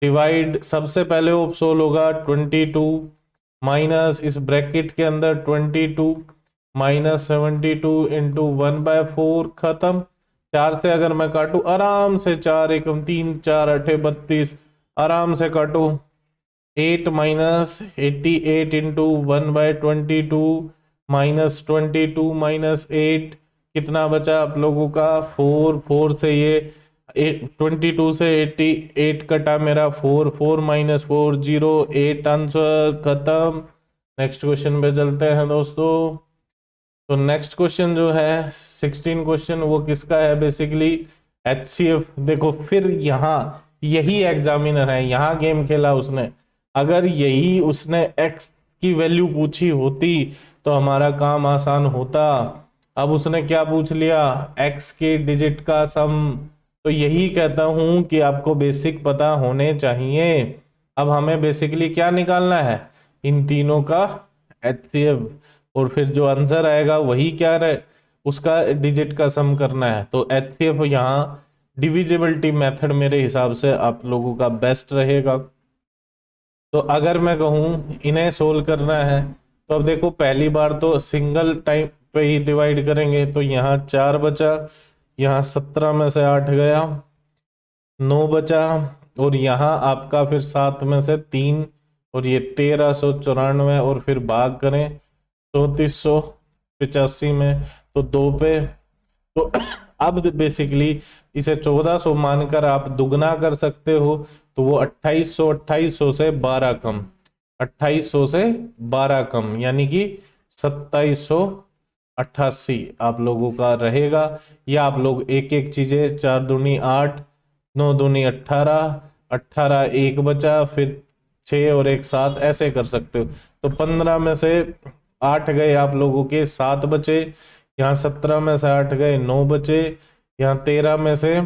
डिवाइड, सबसे पहले वो सोल्व होगा 22 माइनस इस ब्रैकेट के अंदर 22 माइनस 72 इंटू 1/4। खत्म। 4 से अगर मैं काटू आराम से, 4 एकम 3, 4 अठे 32, आराम से काटू। 8 माइनस 88 इंटू 1/22 माइनस 22 माइनस 8, कितना बचा आप लोगों का, 4। 4 से ये 22 से 88 कटा मेरा, 4 4 माइनस 4 0, 8 आंसर। खत्म। नेक्स्ट क्वेश्चन पे चलते हैं दोस्तों। तो नेक्स्ट क्वेश्चन जो है 16 क्वेश्चन, वो किसका है, बेसिकली HCF। देखो फिर यहाँ यही एग्जामिनर है, यहाँ गेम खेला उसने। अगर यही उसने x की वैल्यू पूछी होती तो हमारा काम आसान होता। अब उसने क्या पूछ लिया, x के डिजिट का सम। तो यही कहता हूं कि आपको बेसिक पता होने चाहिए। अब हमें बेसिकली क्या निकालना है, इन तीनों का HCF, और फिर जो आंसर आएगा वही क्या रहे, उसका डिजिट का सम करना है। तो HCF यहाँ डिविजिबिलिटी मेथड मेरे हिसाब से आप लोगों का बेस्ट रहेगा। तो अगर मैं कहूँ इन्हें सोल्व करना है, तो अब देखो पहली बार तो सिंगल टाइम पे ही डिवाइड करेंगे। तो यहाँ 4 बचा, यहाँ 17 में से 8 गया, 9 बचा, और यहाँ आपका फिर 7 में से 3, और ये 1394, और फिर भाग करें 3485 में, तो 2 पे। तो अब बेसिकली इसे 1400 मानकर आप दुगना कर सकते हो। तो वो 2800 से 12 कम, 2800 से 12 कम, यानी कि 2788 आप लोगों का रहेगा। या आप लोग एक एक चीजें, 4 दूनी 8, 9 दूनी 18, 18 एक बचा, फिर 6 और 1 7, ऐसे कर सकते हो। तो 15 में से 8 गए आप लोगों के, 7 बचे। यहाँ 17 में से 8 गए, 9 बचे। यहाँ 13 में से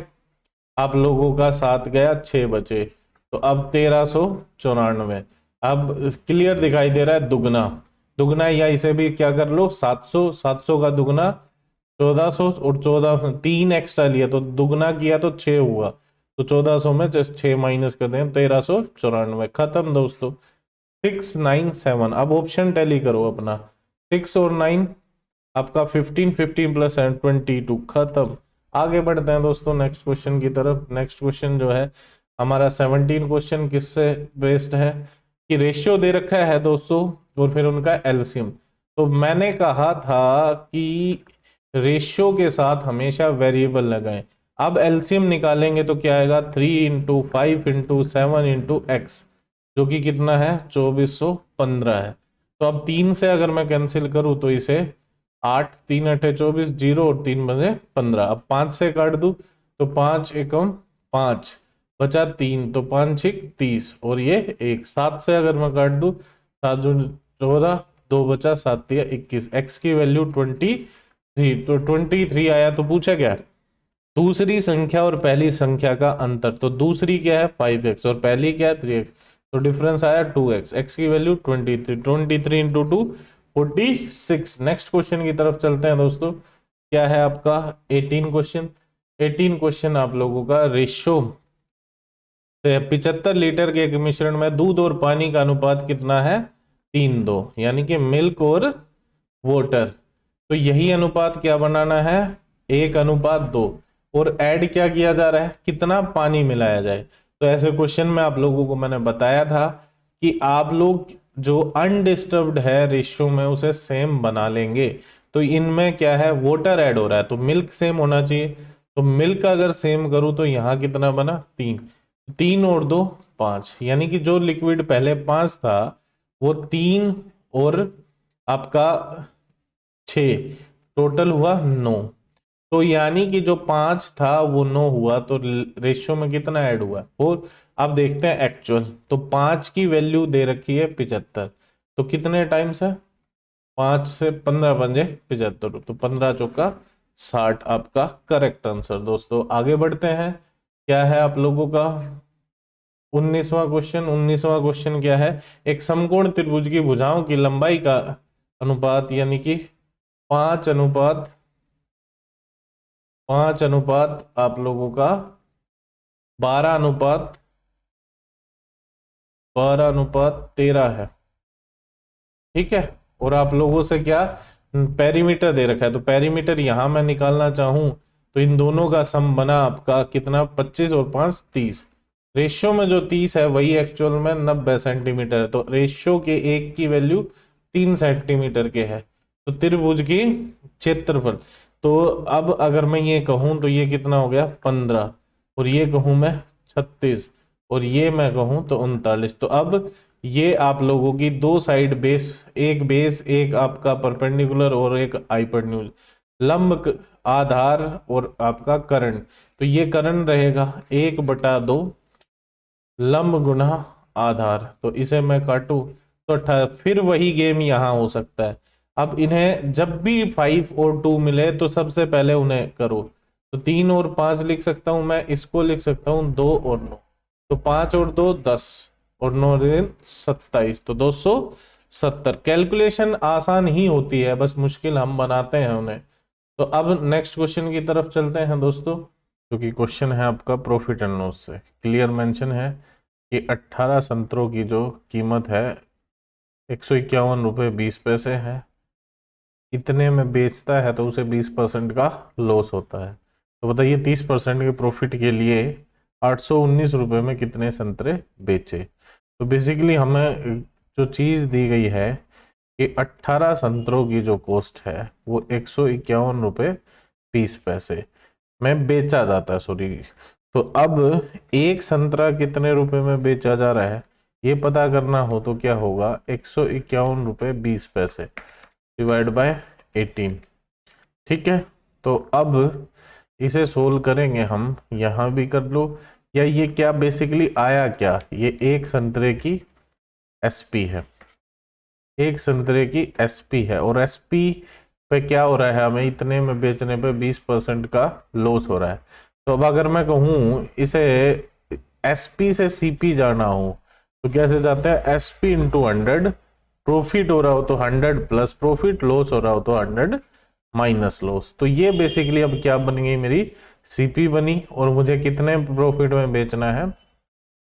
आप लोगों का 7 गया, 6 बचे। तो अब 1394। अब क्लियर दिखाई दे रहा है दुगना, दुगना, या इसे भी क्या कर लो 700, 700 का दुगना 1400, और 14 3 एक्स्ट्रा लिया तो दुगना किया तो 6 हुआ। तो 1400 में जस्ट 6 माइनस कर दें, 1394। खत्म दोस्तों। 6 9 7। अब ऑप्शन टैली करो अपना, 6 और 9 आपका 15, 15 प्लस 22। खत्म। आगे बढ़ते हैं दोस्तों नेक्स्ट क्वेश्चन की तरफ। नेक्स्ट क्वेश्चन जो है हमारा 17 क्वेश्चन किससे बेस्ड है, कि रेशियो दे रखा है दोस्तों, और फिर उनका एलसीएम। तो मैंने कहा था कि रेशियो के साथ हमेशा वेरिएबल लगाएं। अब एलसीएम निकालेंगे तो क्या आएगा, 3 इंटू 5 इंटू 7 इंटू एक्स, जो कि कितना है 2415 है। तो अब 3 से अगर मैं कैंसिल करूं तो इसे 8 3 अठे 24, 0 और 3 बजे 15। अब 5 से काट दूं तो 5 एकम 5 बचा 3, तो 5 6 30, और ये 1। 7 से अगर मैं काट दूं, 7 दूनी 14, 2 बचा 7 3 21। एक्स की वैल्यू 23, तो 23 आया। तो पूछा क्या है, दूसरी संख्या और पहली संख्या का अंतर। तो दूसरी क्या है 5x और पहली क्या है 3x, तो डिफरेंस आया 2x। x की वैल्यू 23, 23 इंटू 2 46। नेक्स्ट क्वेश्चन की तरफ चलते हैं दोस्तों। क्या है आपका 18 क्वेश्चन। 18 क्वेश्चन आप लोगों का रेशियो 75 लीटर के एक मिश्रण में दूध और पानी का अनुपात कितना है, 3:2, यानी कि मिल्क और वाटर। तो यही अनुपात क्या बनाना है, 1:2, और ऐड क्या किया जा रहा है, कितना पानी मिलाया जाए। तो ऐसे क्वेश्चन में आप लोगों को मैंने बताया था कि आप लोग जो अनडिस्टर्ब्ड है रेशियो में उसे सेम बना लेंगे। तो इनमें क्या है, वाटर ऐड हो रहा है तो मिल्क सेम होना चाहिए। तो मिल्क अगर सेम करूं तो यहां कितना बना 3, 3 और 2 5, यानी कि जो लिक्विड पहले 5 था वो 3 और आपका 6, टोटल हुआ 9। तो यानी कि जो 5 था वो 9 हुआ, तो रेशियो में कितना ऐड हुआ? 4। अब देखते हैं एक्चुअल। तो 5 की वैल्यू दे रखी है 75, तो कितने टाइम्स है? 5 से 15 पंजे 75, तो 15 चौका 60 आपका करेक्ट आंसर। दोस्तों आगे बढ़ते हैं। क्या है आप लोगों का 19वां क्वेश्चन? 19वां क्वेश्चन क्या है? एक समकोण त्रिभुज की भुजाओं की लंबाई का अनुपात, यानी कि 5 अनुपात आप लोगों का 12 अनुपात 13 है। ठीक है। और आप लोगों से क्या पेरीमीटर दे रखा है, तो पेरीमीटर यहां मैं निकालना चाहूं तो इन दोनों का सम बना आपका कितना? 25 और 5 30। रेशियो में जो 30 है वही एक्चुअल में 90 सेंटीमीटर है, तो रेशियो के एक की वैल्यू 3 सेंटीमीटर के है। तो त्रिभुज की क्षेत्रफल, तो अब अगर मैं ये कहूं तो ये कितना हो गया? 15, और ये कहूं मैं 36, और ये मैं कहूं तो 39। तो अब ये आप लोगों की दो साइड बेस, एक आपका परपेंडिकुलर और एक हाइपोटेन्यूज, लंब आधार और आपका कर्ण। तो ये कर्ण रहेगा 1/2 लंब गुना आधार। तो इसे मैं काटूं तो फिर वही गेम यहां हो सकता है। अब इन्हें जब भी 5 और 2 मिले तो सबसे पहले उन्हें करो। तो 3 और 5 लिख सकता हूं मैं, इसको लिख सकता हूं 2 और 9। तो 5 और 2 10, और 9 दिन 27, तो 270। कैलकुलेशन आसान ही होती है, बस मुश्किल हम बनाते हैं उन्हें। तो अब नेक्स्ट क्वेश्चन की तरफ चलते हैं दोस्तों, जो कि क्वेश्चन है आपका प्रॉफिट एंड लॉस से। क्लियर मेंशन है कि 18 संतरों की जो कीमत है 151 रुपये 20 पैसे है। इतने में बेचता है तो उसे 20% का लॉस होता है। तो बताइए 30% के प्रॉफिट के लिए 819 रुपये में कितने संतरे बेचे? तो बेसिकली हमें जो चीज दी गई है कि 18 संतरों की जो कॉस्ट है वो 151 रुपये 20 पैसे में बेचा जाता है, सॉरी। तो अब एक संतरा कितने रुपए में बेचा जा रहा है ये पता करना हो तो क्या होगा? 151 रुपये 20 पैसे डिवाइड बाय 18। ठीक है। तो अब इसे सोल्व करेंगे हम, यहां भी कर लो। या ये क्या बेसिकली आया क्या? ये एक संतरे की एसपी है, एक संतरे की एसपी है, और एसपी पे क्या हो रहा है? हमें इतने में बेचने पे 20% का लॉस हो रहा है। तो अब अगर मैं कहूं इसे एसपी से सीपी जाना हो तो कैसे जाते हैं? एसपी इंटू 100, प्रॉफिट हो रहा हो तो 100 प्लस प्रॉफिट, लॉस हो रहा हो तो 100 माइनस लॉस। तो ये बेसिकली अब क्या बन गई? मेरी सीपी बनी, और मुझे कितने प्रॉफिट में बेचना है?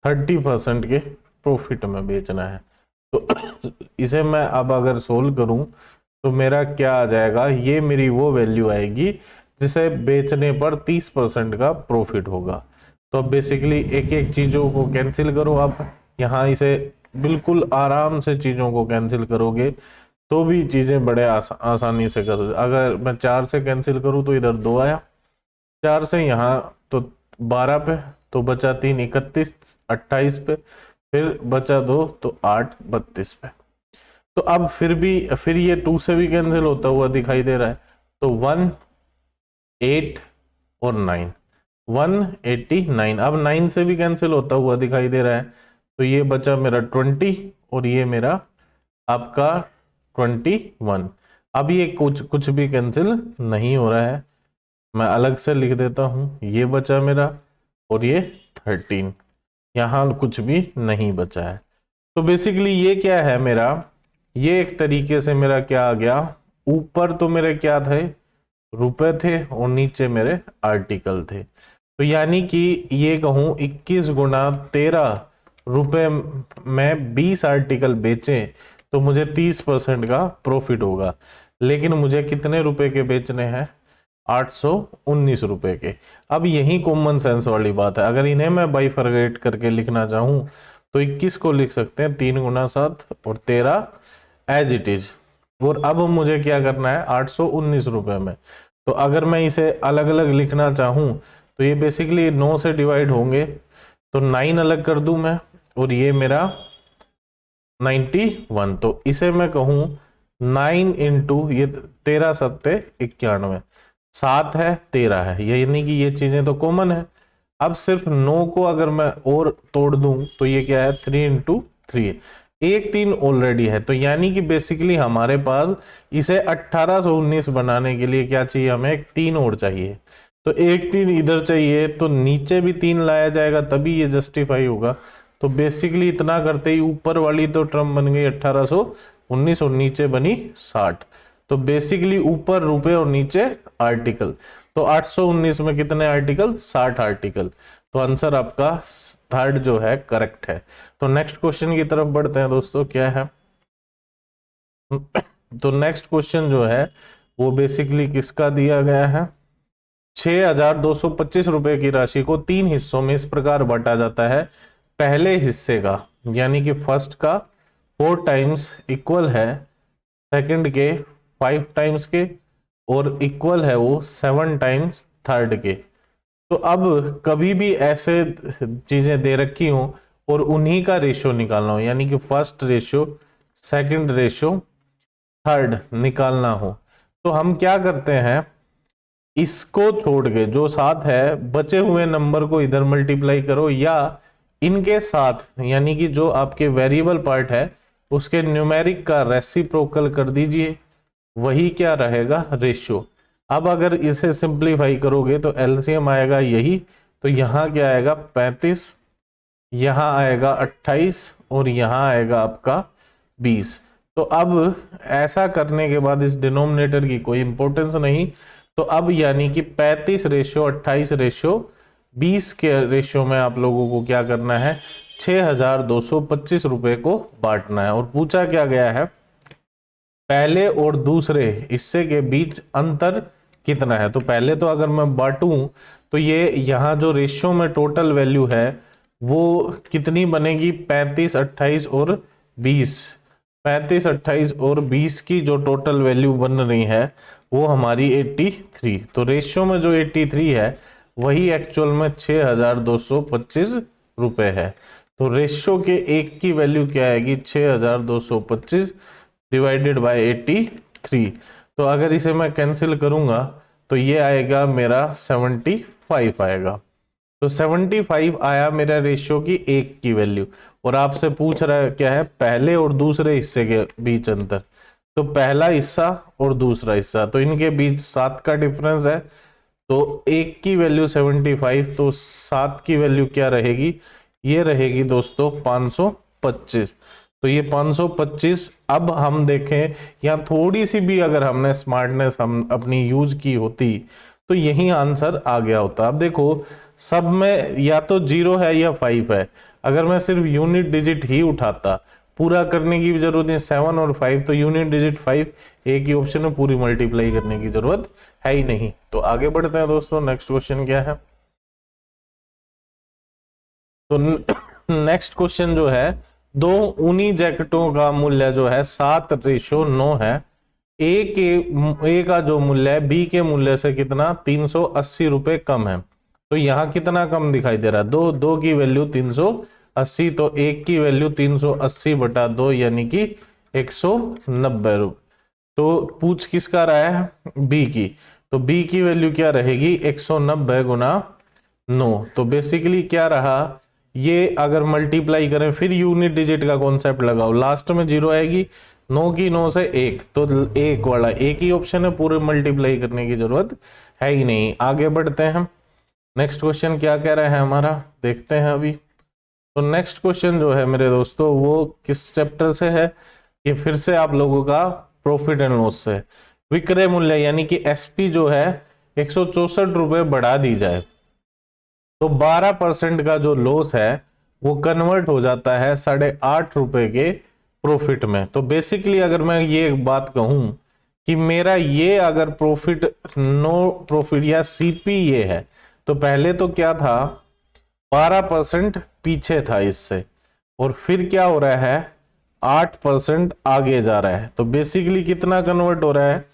30% के प्रॉफिट में बेचना है। तो इसे मैं अब अगर सोल्व करूं तो मेरा क्या आ जाएगा? ये मेरी वो वैल्यू आएगी जिसे बेचने पर 30% का प्रॉफिट होगा। तो अब बेसिकली एक एक चीजों को कैंसिल करो आप, यहाँ इसे बिल्कुल आराम से चीजों को कैंसिल करोगे तो भी चीजें बड़े आसानी से करोगे। अगर मैं 4 से कैंसिल करूं तो इधर 2 आया, 4 से यहाँ तो 12 पे, तो बचा 3 31, 28 पे, फिर बचा 2 तो 8 32 पे। तो अब फिर ये 2 से भी कैंसिल होता हुआ दिखाई दे रहा है। तो 1 8 और 9, 189। अब 9 से भी कैंसिल होता हुआ दिखाई दे रहा है, तो ये बचा मेरा 20 और ये मेरा आपका 21। अब ये कुछ कुछ भी कैंसिल नहीं हो रहा है, मैं अलग से लिख देता हूं। ये बचा मेरा, और ये 13, यहां कुछ भी नहीं बचा है। तो बेसिकली ये क्या है मेरा? ये एक तरीके से मेरा क्या आ गया? ऊपर तो मेरे क्या थे? रुपए थे, और नीचे मेरे आर्टिकल थे। तो यानी कि ये कहूं 21 गुना 13 रुपए में 20 आर्टिकल बेचे तो मुझे 30% का प्रॉफिट होगा। लेकिन मुझे कितने रुपए के बेचने हैं? 819 रुपए के। अब यही कॉमन सेंस वाली बात है। अगर इन्हें मैं बाइफरगेट करके लिखना चाहूं तो 21 को लिख सकते हैं 3 गुना 7 और 13 एज इट इज। और अब मुझे क्या करना है? 819 रुपए में। तो अगर मैं इसे अलग अलग लिखना चाहूं तो ये बेसिकली 9 से डिवाइड होंगे, तो 9 अलग कर दूं मैं, और ये मेरा 91। तो इसे मैं कहूं 9 इंटू ये 13 सत्ते 91। 7 है, 13 है, यानी कि ये चीजें तो कॉमन है। अब सिर्फ 9 को अगर मैं और तोड़ दूं तो ये क्या है, 3 इंटू 3 है। एक 3 ऑलरेडी है, तो यानी कि बेसिकली हमारे पास इसे 1819 बनाने के लिए क्या चाहिए, हमें एक 3 और चाहिए। तो एक 3 इधर चाहिए, तो नीचे भी 3 लाया जाएगा तभी ये जस्टिफाई होगा। तो बेसिकली इतना करते ही ऊपर वाली तो टर्म बन गई 1819 और नीचे बनी 60। तो बेसिकली ऊपर रुपए और नीचे आर्टिकल। तो 819 में कितने आर्टिकल, 60 आर्टिकल। तो आंसर आपका थर्ड जो है करेक्ट है। तो नेक्स्ट क्वेश्चन की तरफ बढ़ते हैं दोस्तों, क्या है। तो नेक्स्ट क्वेश्चन जो है वो बेसिकली किसका दिया गया है, 6,225 रुपए की राशि को 3 हिस्सों में इस प्रकार बांटा जाता है। पहले हिस्से का यानी कि फर्स्ट का 4 टाइम्स इक्वल है सेकंड के 5 टाइम्स के, और इक्वल है वो 7 टाइम्स थर्ड के। तो अब कभी भी ऐसे चीजें दे रखी हो और उन्हीं का रेशियो निकालना हो, यानी कि first ratio second ratio third निकालना हो, तो हम क्या करते हैं, इसको छोड़ के जो 7 है बचे हुए नंबर को इधर मल्टीप्लाई करो, या इनके साथ यानी कि जो आपके वेरिएबल पार्ट है उसके न्यूमेरिक का रेसिप्रोकल कर दीजिए, वही क्या रहेगा, रेशियो। अब अगर इसे सिंप्लीफाई करोगे तो एलसीएम आएगा यही, तो यहां क्या आएगा 35, यहां आएगा 28 और यहां आएगा आपका 20। तो अब ऐसा करने के बाद इस डिनोमिनेटर की कोई इंपॉर्टेंस नहीं। तो अब यानी कि 35 रेशियो 28 रेशियो 20 के रेशियो में आप लोगों को क्या करना है, 6,225 रुपए को बांटना है। और पूछा क्या गया है, पहले और दूसरे हिस्से के बीच अंतर कितना है। तो पहले तो अगर मैं बांटूं तो ये यहां जो रेशियो में टोटल वैल्यू है वो कितनी बनेगी, 35 28 और 20। 35 28 और 20 की जो टोटल वैल्यू बन रही है वो हमारी 83। तो रेशियो में जो 83 है वही एक्चुअल में 6,225 रुपए है। तो रेशियो के एक की वैल्यू क्या आएगी, 6,225 डिवाइडेड बाय 83। तो अगर इसे मैं कैंसिल करूंगा तो ये आएगा मेरा 75 आएगा। तो 75 आया मेरा रेशियो की एक की वैल्यू। और आपसे पूछ रहा है क्या है, पहले और दूसरे हिस्से के बीच अंतर। तो पहला हिस्सा और दूसरा हिस्सा, तो इनके बीच 7 का डिफरेंस है। तो एक की वैल्यू 75, तो 7 की वैल्यू क्या रहेगी, ये रहेगी दोस्तों 525। तो ये 525, अब हम देखें यहाँ थोड़ी सी भी अगर हमने स्मार्टनेस हम अपनी यूज की होती तो यही आंसर आ गया होता। अब देखो सब में या तो 0 है या 5 है, अगर मैं सिर्फ यूनिट डिजिट ही उठाता, पूरा करने की भी जरूरत नहीं, 7 और 5 तो यूनिट डिजिट 5, एक ही ऑप्शन में पूरी मल्टीप्लाई करने की जरूरत है ही नहीं। तो आगे बढ़ते हैं दोस्तों, नेक्स्ट क्वेश्चन क्या है। तो नेक्स्ट क्वेश्चन जो है, दो ऊनी जैकेटों का मूल्य जो है 7:9 है। ए का जो मूल्य है बी के मूल्य से कितना, 380 रुपए कम है। तो यहां कितना कम दिखाई दे रहा है, दो की वैल्यू 380, तो एक की वैल्यू 380 बटा 2 यानी कि 190 रुपए। तो पूछ किसका रहा है, बी की। तो बी की वैल्यू क्या रहेगी, 190 गुना 9। तो बेसिकली क्या रहा, ये अगर मल्टीप्लाई करें फिर यूनिट डिजिट का कॉन्सेप्ट लगाओ, लास्ट में 0 आएगी, 9 की 9 से 1, तो एक वाला एक ही ऑप्शन है, पूरे मल्टीप्लाई करने की जरूरत है ही नहीं। आगे बढ़ते हैं, नेक्स्ट क्वेश्चन क्या कह रहा है हमारा, देखते हैं अभी। तो नेक्स्ट क्वेश्चन जो है मेरे दोस्तों वो किस चैप्टर से है, ये फिर से आप लोगों का प्रॉफिट एंड लॉस से। विक्रय मूल्य यानी कि एसपी जो है 164 रुपए बढ़ा दी जाए तो 12% का जो लॉस है वो कन्वर्ट हो जाता है 8.5 रुपए के प्रॉफिट में। तो बेसिकली अगर मैं ये बात कहूं कि मेरा ये अगर प्रॉफिट नो प्रॉफिट या सीपी ये है, तो पहले तो क्या था 12% पीछे था इससे, और फिर क्या हो रहा है 8% आगे जा रहा है। तो बेसिकली कितना कन्वर्ट हो रहा है,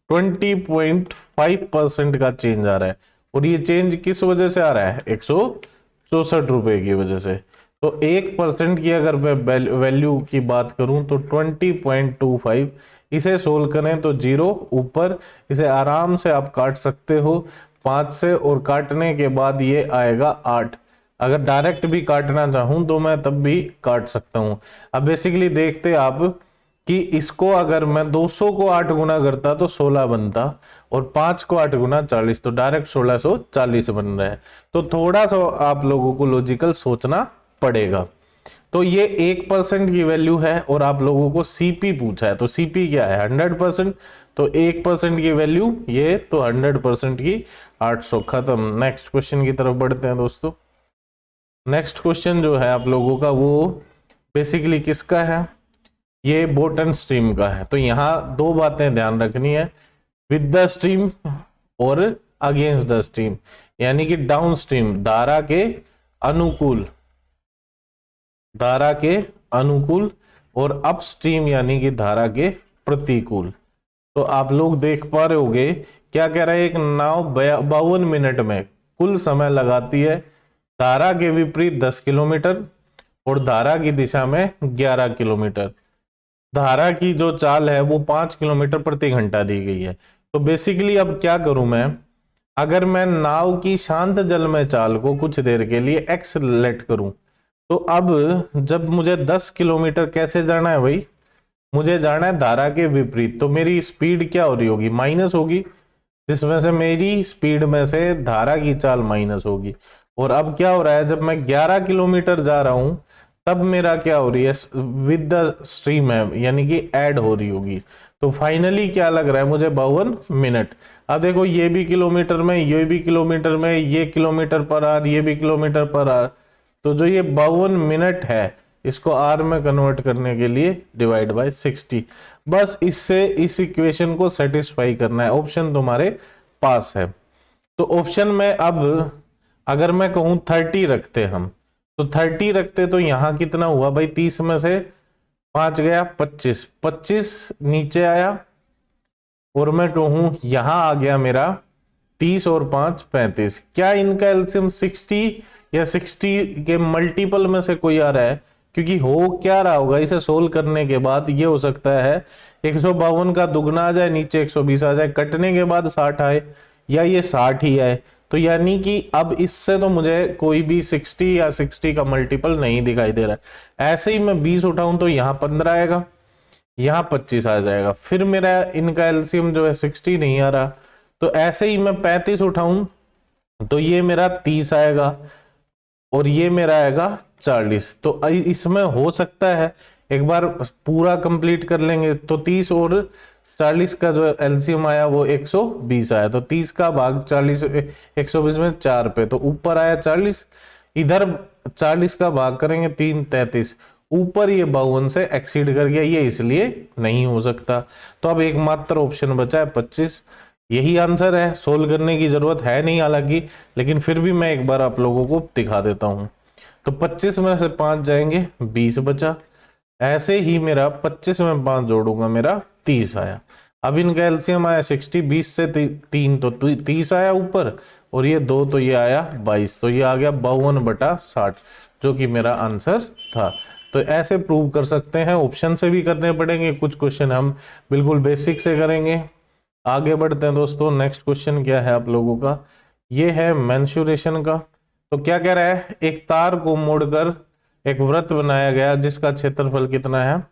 20.5% का चेंज आ रहा है। और ये चेंज किस वजह से आ रहा है, 164 रुपए की वजह से। तो 1% की अगर मैं वैल्यू की बात करूं तो 20.25, इसे सोल्व करें तो 0 ऊपर, इसे आराम से आप काट सकते हो 5 से, और काटने के बाद ये आएगा 8। अगर डायरेक्ट भी काटना चाहूं तो मैं तब भी काट सकता हूं। अब बेसिकली देखते आप कि इसको अगर मैं 200 को 8 गुना करता तो 16 बनता, और 5 को 8 गुना 40, तो डायरेक्ट 1640 बन रहा है। तो थोड़ा सा आप लोगों को लॉजिकल सोचना पड़ेगा। तो ये 1% की वैल्यू है, और आप लोगों को सीपी पूछा है, तो सीपी क्या है 100%, तो 1% की वैल्यू ये, तो 100% की 800। खत्म। नेक्स्ट क्वेश्चन की तरफ बढ़ते हैं दोस्तों। नेक्स्ट क्वेश्चन जो है आप लोगों का वो बेसिकली किसका है, ये बोटन स्ट्रीम का है। तो यहां दो बातें ध्यान रखनी है, विद द स्ट्रीम और अगेंस्ट द स्ट्रीम, यानी कि डाउन स्ट्रीम धारा के अनुकूल, धारा के अनुकूल, और अपस्ट्रीम यानी कि धारा के प्रतिकूल। तो आप लोग देख पा रहे होगे क्या कह रहा है, एक नाव 52 मिनट में कुल समय लगाती है धारा के विपरीत 10 किलोमीटर और धारा की दिशा में 11 किलोमीटर। धारा की जो चाल है वो 5 किलोमीटर प्रति घंटा दी गई है। तो बेसिकली अब क्या करूं मैं, अगर मैं नाव की शांत जल में चाल को कुछ देर के लिए एक्सेलरेट करूं, तो अब जब मुझे 10 किलोमीटर कैसे जाना है भाई, मुझे जाना है धारा के विपरीत, तो मेरी स्पीड क्या हो रही होगी, माइनस होगी, जिसमें से मेरी स्पीड में से धारा की चाल माइनस होगी। और अब क्या हो रहा है, जब मैं 11 किलोमीटर जा रहा हूं तब मेरा क्या हो रही है, विद द स्ट्रीम है, यानी कि ऐड हो रही होगी। तो फाइनली क्या लग रहा है मुझे, 52 मिनट। अब देखो ये भी किलोमीटर में, ये भी किलोमीटर में, ये किलोमीटर पर आवर, ये भी किलोमीटर पर आवर, तो जो ये 52 मिनट है इसको आर में कन्वर्ट करने के लिए डिवाइड बाय 60, बस इससे इस इक्वेशन को सेटिस्फाई करना है। ऑप्शन तुम्हारे पास है। तो ऑप्शन में अब अगर मैं कहूं 30 रखते हम, तो 30 रखते तो यहां कितना हुआ भाई, 30 में से 5 गया 25, 25 नीचे आया, और मैं कहूं यहां आ गया मेरा 30 और 5 35। क्या इनका एलसीएम 60 या 60 के मल्टीपल में से कोई आ रहा है, क्योंकि हो क्या रहा होगा इसे सोल्व करने के बाद, ये हो सकता है 152 का दुगना आ जाए, नीचे 120 आ जाए, कटने के बाद 60 आए, या ये 60 ही आए। तो यानी कि अब इससे तो मुझे कोई भी 60 या 60 का मल्टीपल नहीं दिखाई दे रहा है। ऐसे ही मैं 20 उठाऊं तो यहां 15 आएगा, यहां 25 आ जाएगा, फिर मेरा इनका एलसीएम जो है 60 नहीं आ रहा। तो ऐसे ही मैं 35 उठाऊं तो ये मेरा 30 आएगा, और ये मेरा आएगा 40। तो इसमें हो सकता है एक बार पूरा कंप्लीट कर लेंगे, तो 30 और 40 का जो एलसीएम आया वो 120 आया, तो 30 का भाग 40 120 में 4 पे, तो ऊपर आया 40, इधर 40 का भाग करेंगे 3 33, ऊपर ये 52 से एक्सीड कर गया, ये इसलिए नहीं हो सकता। तो अब एकमात्र ऑप्शन बचा है 25, यही आंसर है, सोल्व करने की जरूरत है नहीं हालांकि, लेकिन फिर भी मैं एक बार आप लोगों को दिखा देता हूं। तो 25 में से 5 जाएंगे, 20 बचा। ऐसे ही मेरा 25 में 5 जोड़ूंगा, मेरा 30 आया। अब इनका एलसीएम आया 60, 20 से 3 तो 30 आया ऊपर, और ये 2 तो ये आया 22, तो ये आ गया 52/60, जो कि मेरा आंसर था। तो ऐसे प्रूव कर सकते हैं, ऑप्शन से भी करने पड़ेंगे, कुछ क्वेश्चन हम बिल्कुल बेसिक से करेंगे। आगे बढ़ते हैं दोस्तों। नेक्स्ट क्वेश्चन क्या है आप लोगों का, ये है मेंसुरेशन का। तो क्या कह रहा है, एक तार को मोड़कर एक वृत्त बनाया गया जिसका क्षेत्रफल कितना है,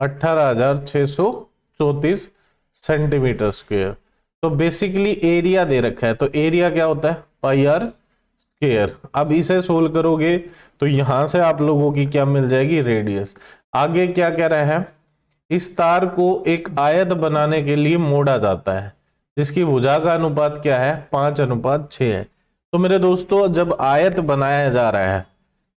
18,634 सेंटीमीटर स्क्वायर। तो बेसिकली एरिया दे रखा है, तो एरिया क्या होता है, पाई आर स्क्वायर। अब इसे सोल्व करोगे तो यहां से आप लोगों की क्या मिल जाएगी, रेडियस। आगे क्या कह रहा है, इस तार को एक आयत बनाने के लिए मोड़ा जाता है जिसकी भुजा का अनुपात क्या है, 5:6 है। तो मेरे दोस्तों जब आयत बनाया जा रहा है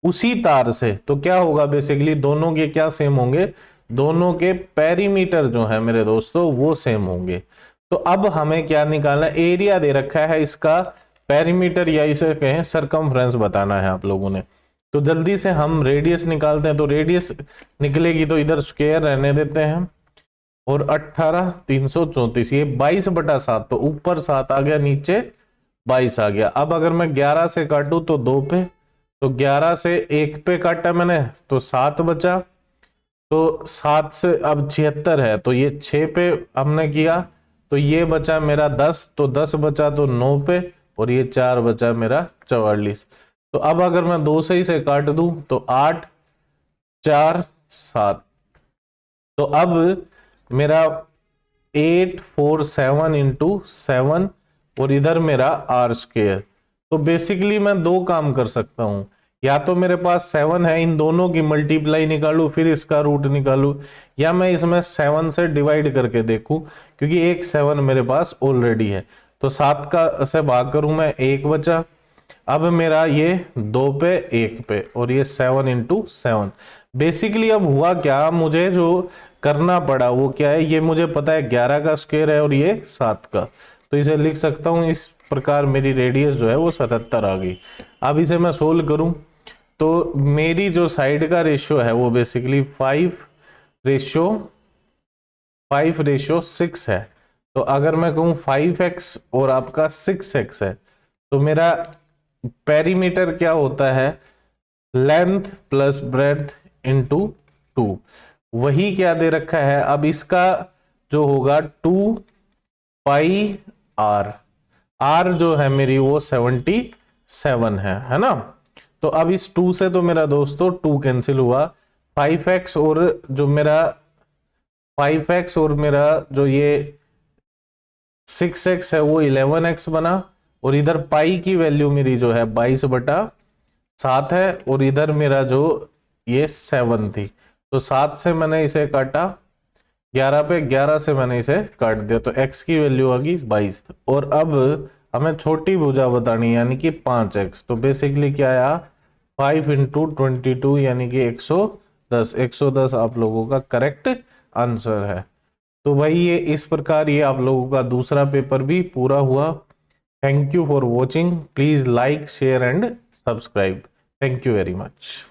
उसी तार से, तो क्या होगा, बेसिकली दोनों के क्या सेम होंगे, दोनों के पेरीमीटर जो है मेरे दोस्तों वो सेम होंगे। तो अब हमें क्या निकालना है, एरिया दे रखा है, इसका पेरीमीटर या इसे कहें सरकमफ्रेंस बताना है आप लोगों ने। तो जल्दी से हम रेडियस निकालते हैं। तो रेडियस निकलेगी तो इधर स्क्वायर रहने देते हैं, और 18,334, ये 22/7, तो ऊपर 7 आ गया, नीचे 22 आ गया। अब अगर मैं 11 से काटूं तो 2 पे, तो 11 से 1 पे काटा मैंने तो 7 बचा। तो 7 से अब 76 है तो ये 6 पे हमने किया तो ये बचा मेरा 10, तो 10 बचा तो 9 पे, और ये 4 बचा मेरा 44। तो अब अगर मैं 2 से इसे काट दूं तो 8 4 7, तो अब मेरा 847 इंटू 7, और इधर मेरा आर स्क्वेयर। तो बेसिकली मैं दो काम कर सकता हूं, या तो मेरे पास 7 है, इन दोनों की मल्टीप्लाई निकालू फिर इसका रूट निकालू, या मैं इसमें 7 से डिवाइड करके देखूं, क्योंकि एक 7 मेरे पास ऑलरेडी है। तो 7 का से भाग करूं मैं, 1 बचा। अब मेरा ये 2 पे 1 पे, और ये 7 इंटू 7। बेसिकली अब हुआ क्या, मुझे जो करना पड़ा वो क्या है, ये मुझे पता है 11 का स्क्वायर है और ये 7 का, तो इसे लिख सकता हूं इस प्रकार। मेरी रेडियस जो है वो 77 आ गई। अब इसे मैं सोल्व करूं तो मेरी जो साइड का रेशियो है वो बेसिकली 5:6 है। तो अगर मैं कहूं 5x और आपका 6x है, तो मेरा पेरीमीटर क्या होता है, लेंथ प्लस ब्रेड्थ इंटू 2। वही क्या दे रखा है, अब इसका जो होगा 2 पाई आर, आर जो है मेरी वो 77 है ना। तो अब इस 2 से तो मेरा दोस्तों 2 कैंसिल हुआ, 5x और जो मेरा 5x और मेरा जो ये 6x है वो 11x बना, और इधर पाई की वैल्यू मेरी जो है 22/7 है, और इधर मेरा जो ये 7 थी। तो 7 से मैंने इसे काटा, 11 पे 11 से मैंने इसे काट दिया, तो x की वैल्यू आ गई 22। और अब हमें छोटी भुजा बतानी यानी कि 5x, तो बेसिकली क्या आया 5 इंटू 22 यानी कि 110। 110 आप लोगों का करेक्ट आंसर है। तो भाई ये इस प्रकार ये आप लोगों का दूसरा पेपर भी पूरा हुआ। Thank you for watching, please like share and subscribe. Thank you very much.